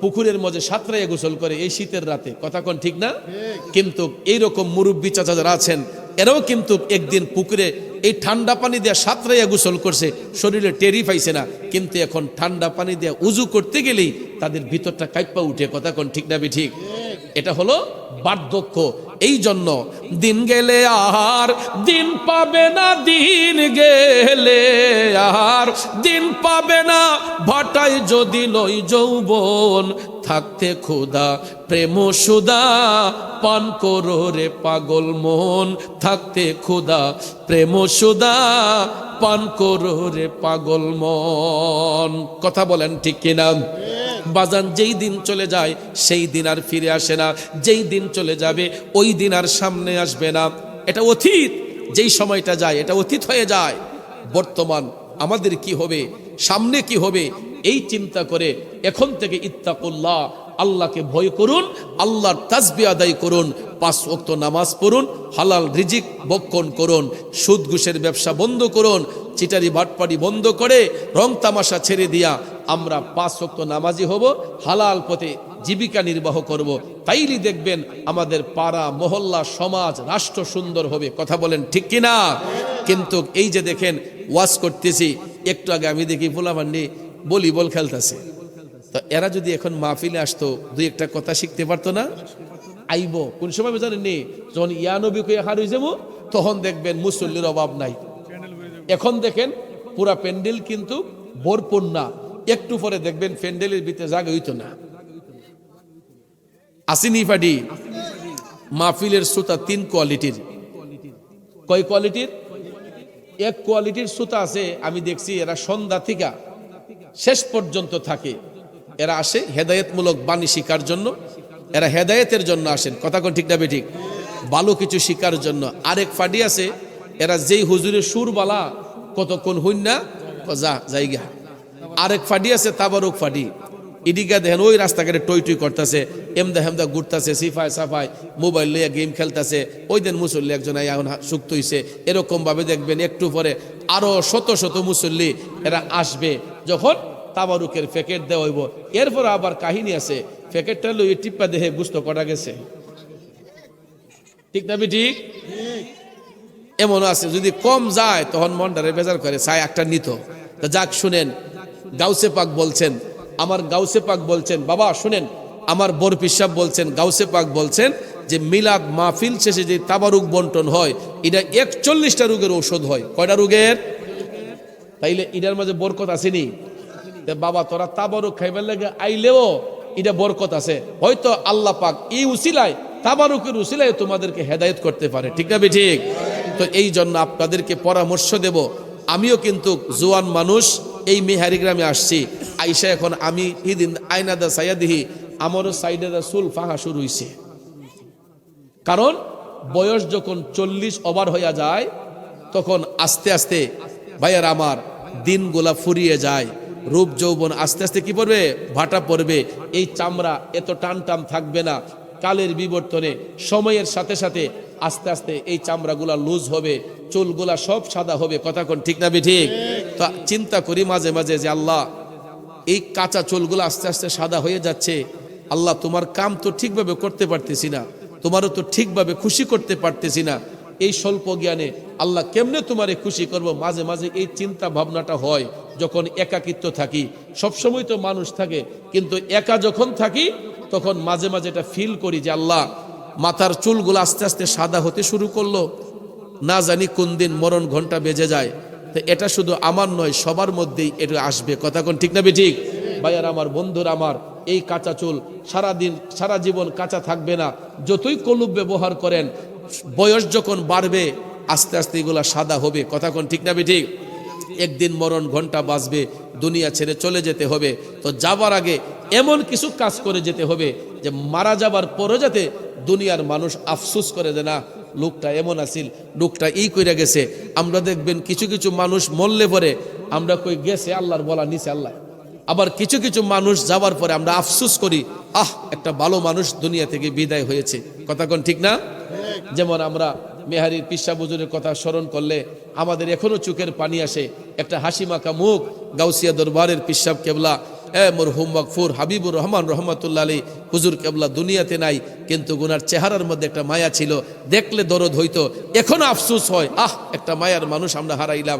পুকুরের মধ্যে সাঁতরাইয়া গোসল করে এই শীতের রাতে, কথা কোন ঠিক না? কিন্তু এইরকম মুরব্বী চাচা যারা আছেন, এরাও কিন্তু একদিন পুকুরে এই ঠান্ডা পানি দিয়ে সাঁতরাইয়া গোসল করছে, শরীরে টেরি পাইছে না, কিন্তু এখন ঠান্ডা পানি দিয়ে উজু করতে গেলেই তাদের ভিতরটা কাইপা উঠে, কথা কোন ঠিক না ঠিক? এটা হলো বার্ধক্য। এই জন্য দিন গেলে আর দিন পাবে না, দিন গেলে আর দিন পাবে না, ভাটায় যদি লই যৌবন, থাকতে খোদা প্রেম সুদা, পান করো রে পাগল মন, থাকতে খোদা প্রেম সুদা, পান করো রে পাগল মন। কথা বলেন ঠিক কিনা? বাজান যেই দিন চলে যায় সেই দিন আর ফিরে আসে না, যেই দিন চলে যাবে ওই দিন আর সামনে আসবে না, এটা অতীত। যেই সময়টা যায় এটা অতীত হয়ে যায়। বর্তমান আমাদের কি হবে, সামনে কি হবে, এই চিন্তা করে এখন থেকে ইত্তাকুল্লাহ, আল্লাহকে ভয় করুন, আল্লাহর তাসবিহ আদায় করুন, 5 ওয়াক্ত নামাজ পড়ুন, হালাল রিজিক ভক্ষণ করুন, সুদ ঘুষের ব্যবসা বন্ধ করুন, চিটারি বাটপাড়ি বন্ধ করে রং তামাশা ছেড়ে দিয়া আমরা 5 ওয়াক্ত নামাজি হব, হালাল পথে জীবিকা নির্বাহ করব। তাইলে দেখবেন আমাদের পাড়া মহল্লা সমাজ রাষ্ট্র সুন্দর হবে, কথা বলেন ঠিক কিনা? কিন্তু এই যে দেখেন ওয়াজ করতেছি, একটু আগে আমি দেখি ফুলাভান্ডি ভলিবল খেলতেছে, তো এরা যদি এখন মাহফিলে আসতো 2-1টা কথা শিখতে পারতো না? আইব কোন সময় জানেননি, যখন ইয়ানবী কইয়া হার হয়ে যাবো তখন দেখবেন মুসল্লির অভাব নাই। এখন দেখেন পুরা প্যান্ডেল কিন্তু ভরপুর না, একটু পরে দেখবেন প্যান্ডেলের ভিতরে জায়গা হইতো না। আসিনি পাডি মাহফিলের শ্রোতা 3 কোয়ালিটির। কয় কোয়ালিটির? এক কোয়ালিটির শ্রোতা আছে, আমি দেখছি এরা সন্ধ্যা থেকে শেষ পর্যন্ত থাকে, এরা আসে হেদায়েতমূলক বাণী শিকার জন্য, এরা হেদায়েতের জন্য আসেন, কথা কোন ঠিক না বেঠিক? ভালো কিছু শিকার জন্য। আরেক ফাডি আছে, এরা যেই হুজুরের সুরবালা কতক্ষণ হইন না যা জায়গা। আরেক ফাডি আছে তাবারুক ফাডি, ইডিকা দেখেন ওই রাস্তাঘাটে টই টই করতেছে, এমদা হেমদা ঘুরতেছে, সিফায় সাফায় মোবাইল লইয়া গেম খেলতেছে। ওই দিন মুসল্লি একজন এখন সুক্ত হইছে, এরকম ভাবে দেখবেন একটু পরে আরো শত শত মুসল্লি এরা আসবে। যখন তাবারুকের প্যাকেট দেওয়া হইব, এরপর আবার কাহিনী আছে, প্যাকেটটা লইয়ে টিপ্পা দেহে গুস্ত করা গেছে, ঠিক না ঠিক? এমন আছে যদি কম যায় তখন মনটারে বেজার করে, চাই একটা নিত। যাক শুনেন, গাউসে পাক বলছেন, আমার গাউসে পাক বলছেন, বাবা শুনেন, আমার বরপির সাহেব বলছেন, গাউসে পাক বলছেন যে মিলাদ মাহফিল শেষে যে তাবারুক বন্টন হয়, এটা 41টা রোগের ঔষধ হয়। কয়টা রোগের? তাইলে এটার মাঝে বরকত আসেনি? বাবা তোরা তাবারুক খাইবার লাগে আইলেও এটা বরকত আছে, হয়তো আল্লাহ পাক এই উসিলায়, তাবারুকের উসিলায় তোমাদেরকে হেদায়েত করতে পারে, ঠিক না ঠিক? তো এই জন্য আপনাদেরকে পরামর্শ দেব, আমিও কিন্তু জোয়ান মানুষ, এই মেহারি গ্রামে আসছি, আইসা এখন আমি হিদিন আয়নাদা সাইয়াদিহি আমারও সাইডে চুল ফাঁকা শুরু হইছে। কারণ বয়স যখন 40 ওভার হইয়া যায় তখন আস্তে আস্তে ভাইয়ার আমার, দিনগুলা ফুরিয়ে যায়, রূপ যৌবন আস্তে আস্তে কি পড়বে, ভাটা পড়বে, এই চামড়া এত টান টান থাকবে না। কালের বিবর্তনে সময়ের সাথে সাথে আস্তে আস্তে এই চামড়াগুলা লুজ হবে, চুলগুলা সব সাদা হবে। কথা কোন ঠিক না ঠিক? তো চিন্তা করি মাঝে মাঝে যে আল্লাহ, এই কাঁচা চুলগুলো আস্তে আস্তে সাদা হয়ে যাচ্ছে, আল্লাহ তোমার কাম তো ঠিকভাবে করতে পারতেছি না, তোমারও তো ঠিকভাবে খুশি করতে পারতেছি না, এই স্বল্প জ্ঞানে আল্লাহ কেমনে তোমারে খুশি করব। মাঝে মাঝে এই চিন্তা ভাবনাটা হয় যখন একাকিত্ব থাকি। সবসময় তো মানুষ থাকে, কিন্তু একা যখন থাকি তখন মাঝে মাঝে এটা ফিল করি যে আল্লাহ, মাথার চুলগুলো আস্তে আস্তে সাদা হতে শুরু করলো, না জানি কোন দিন মরণ ঘন্টা বেজে যায়। তো এটা শুধু আমার নয়, সবার মধ্যেই এটা আসবে। কথা কোন ঠিক না ঠিক? ভাইয়ার আমার, বন্ধুরা আমার, এই কাঁচা চুল সারাদিন সারা জীবন কাঁচা থাকবে না। যতই কলুব ব্যবহার করেন, বয়স যখন বাড়বে আস্তে আস্তে এগুলা সাদা হবে। কথা কোন ঠিক না ঠিক? একদিন মরণ ঘন্টা বাজবে, দুনিয়া ছেড়ে চলে যেতে হবে। তো যাবার আগে এমন কিছু কাজ করে যেতে হবে যে মারা যাবার পরও যাতে দুনিয়ার মানুষ আফসোস করে যে না, লোকটা এমন আসিল, লোকটা এই কইরা গেছে। আমরা দেখবেন কিছু কিছু মানুষ মরলে পরে আমরা কই গেছে আল্লাহর বলা নিচে আল্লাহ। আবার কিছু কিছু মানুষ যাবার পরে আমরা আফসোস করি, একটা ভালো মানুষ দুনিয়া থেকে বিদায় হয়েছে। কথা কোন ঠিক না? যেমন আমরা মেহারির পিসা বুজুরের কথা স্মরণ করলে আমাদের এখনো চোখের পানি আসে। একটা হাসি মাখা মুখ, গাউসিয়া দরবারের পিসাব কেবলা মরহুম মগফুর হাবিবুর রহমান রহমতুল্লাহ আলী হুজুর কেবলা দুনিয়াতে নাই, কিন্তু গুনার চেহারার মধ্যে একটা মায়া ছিল, দেখলে দরদ হইতো। এখনো আফসোস হয়, একটা মায়ার মানুষ আমরা হারাইলাম।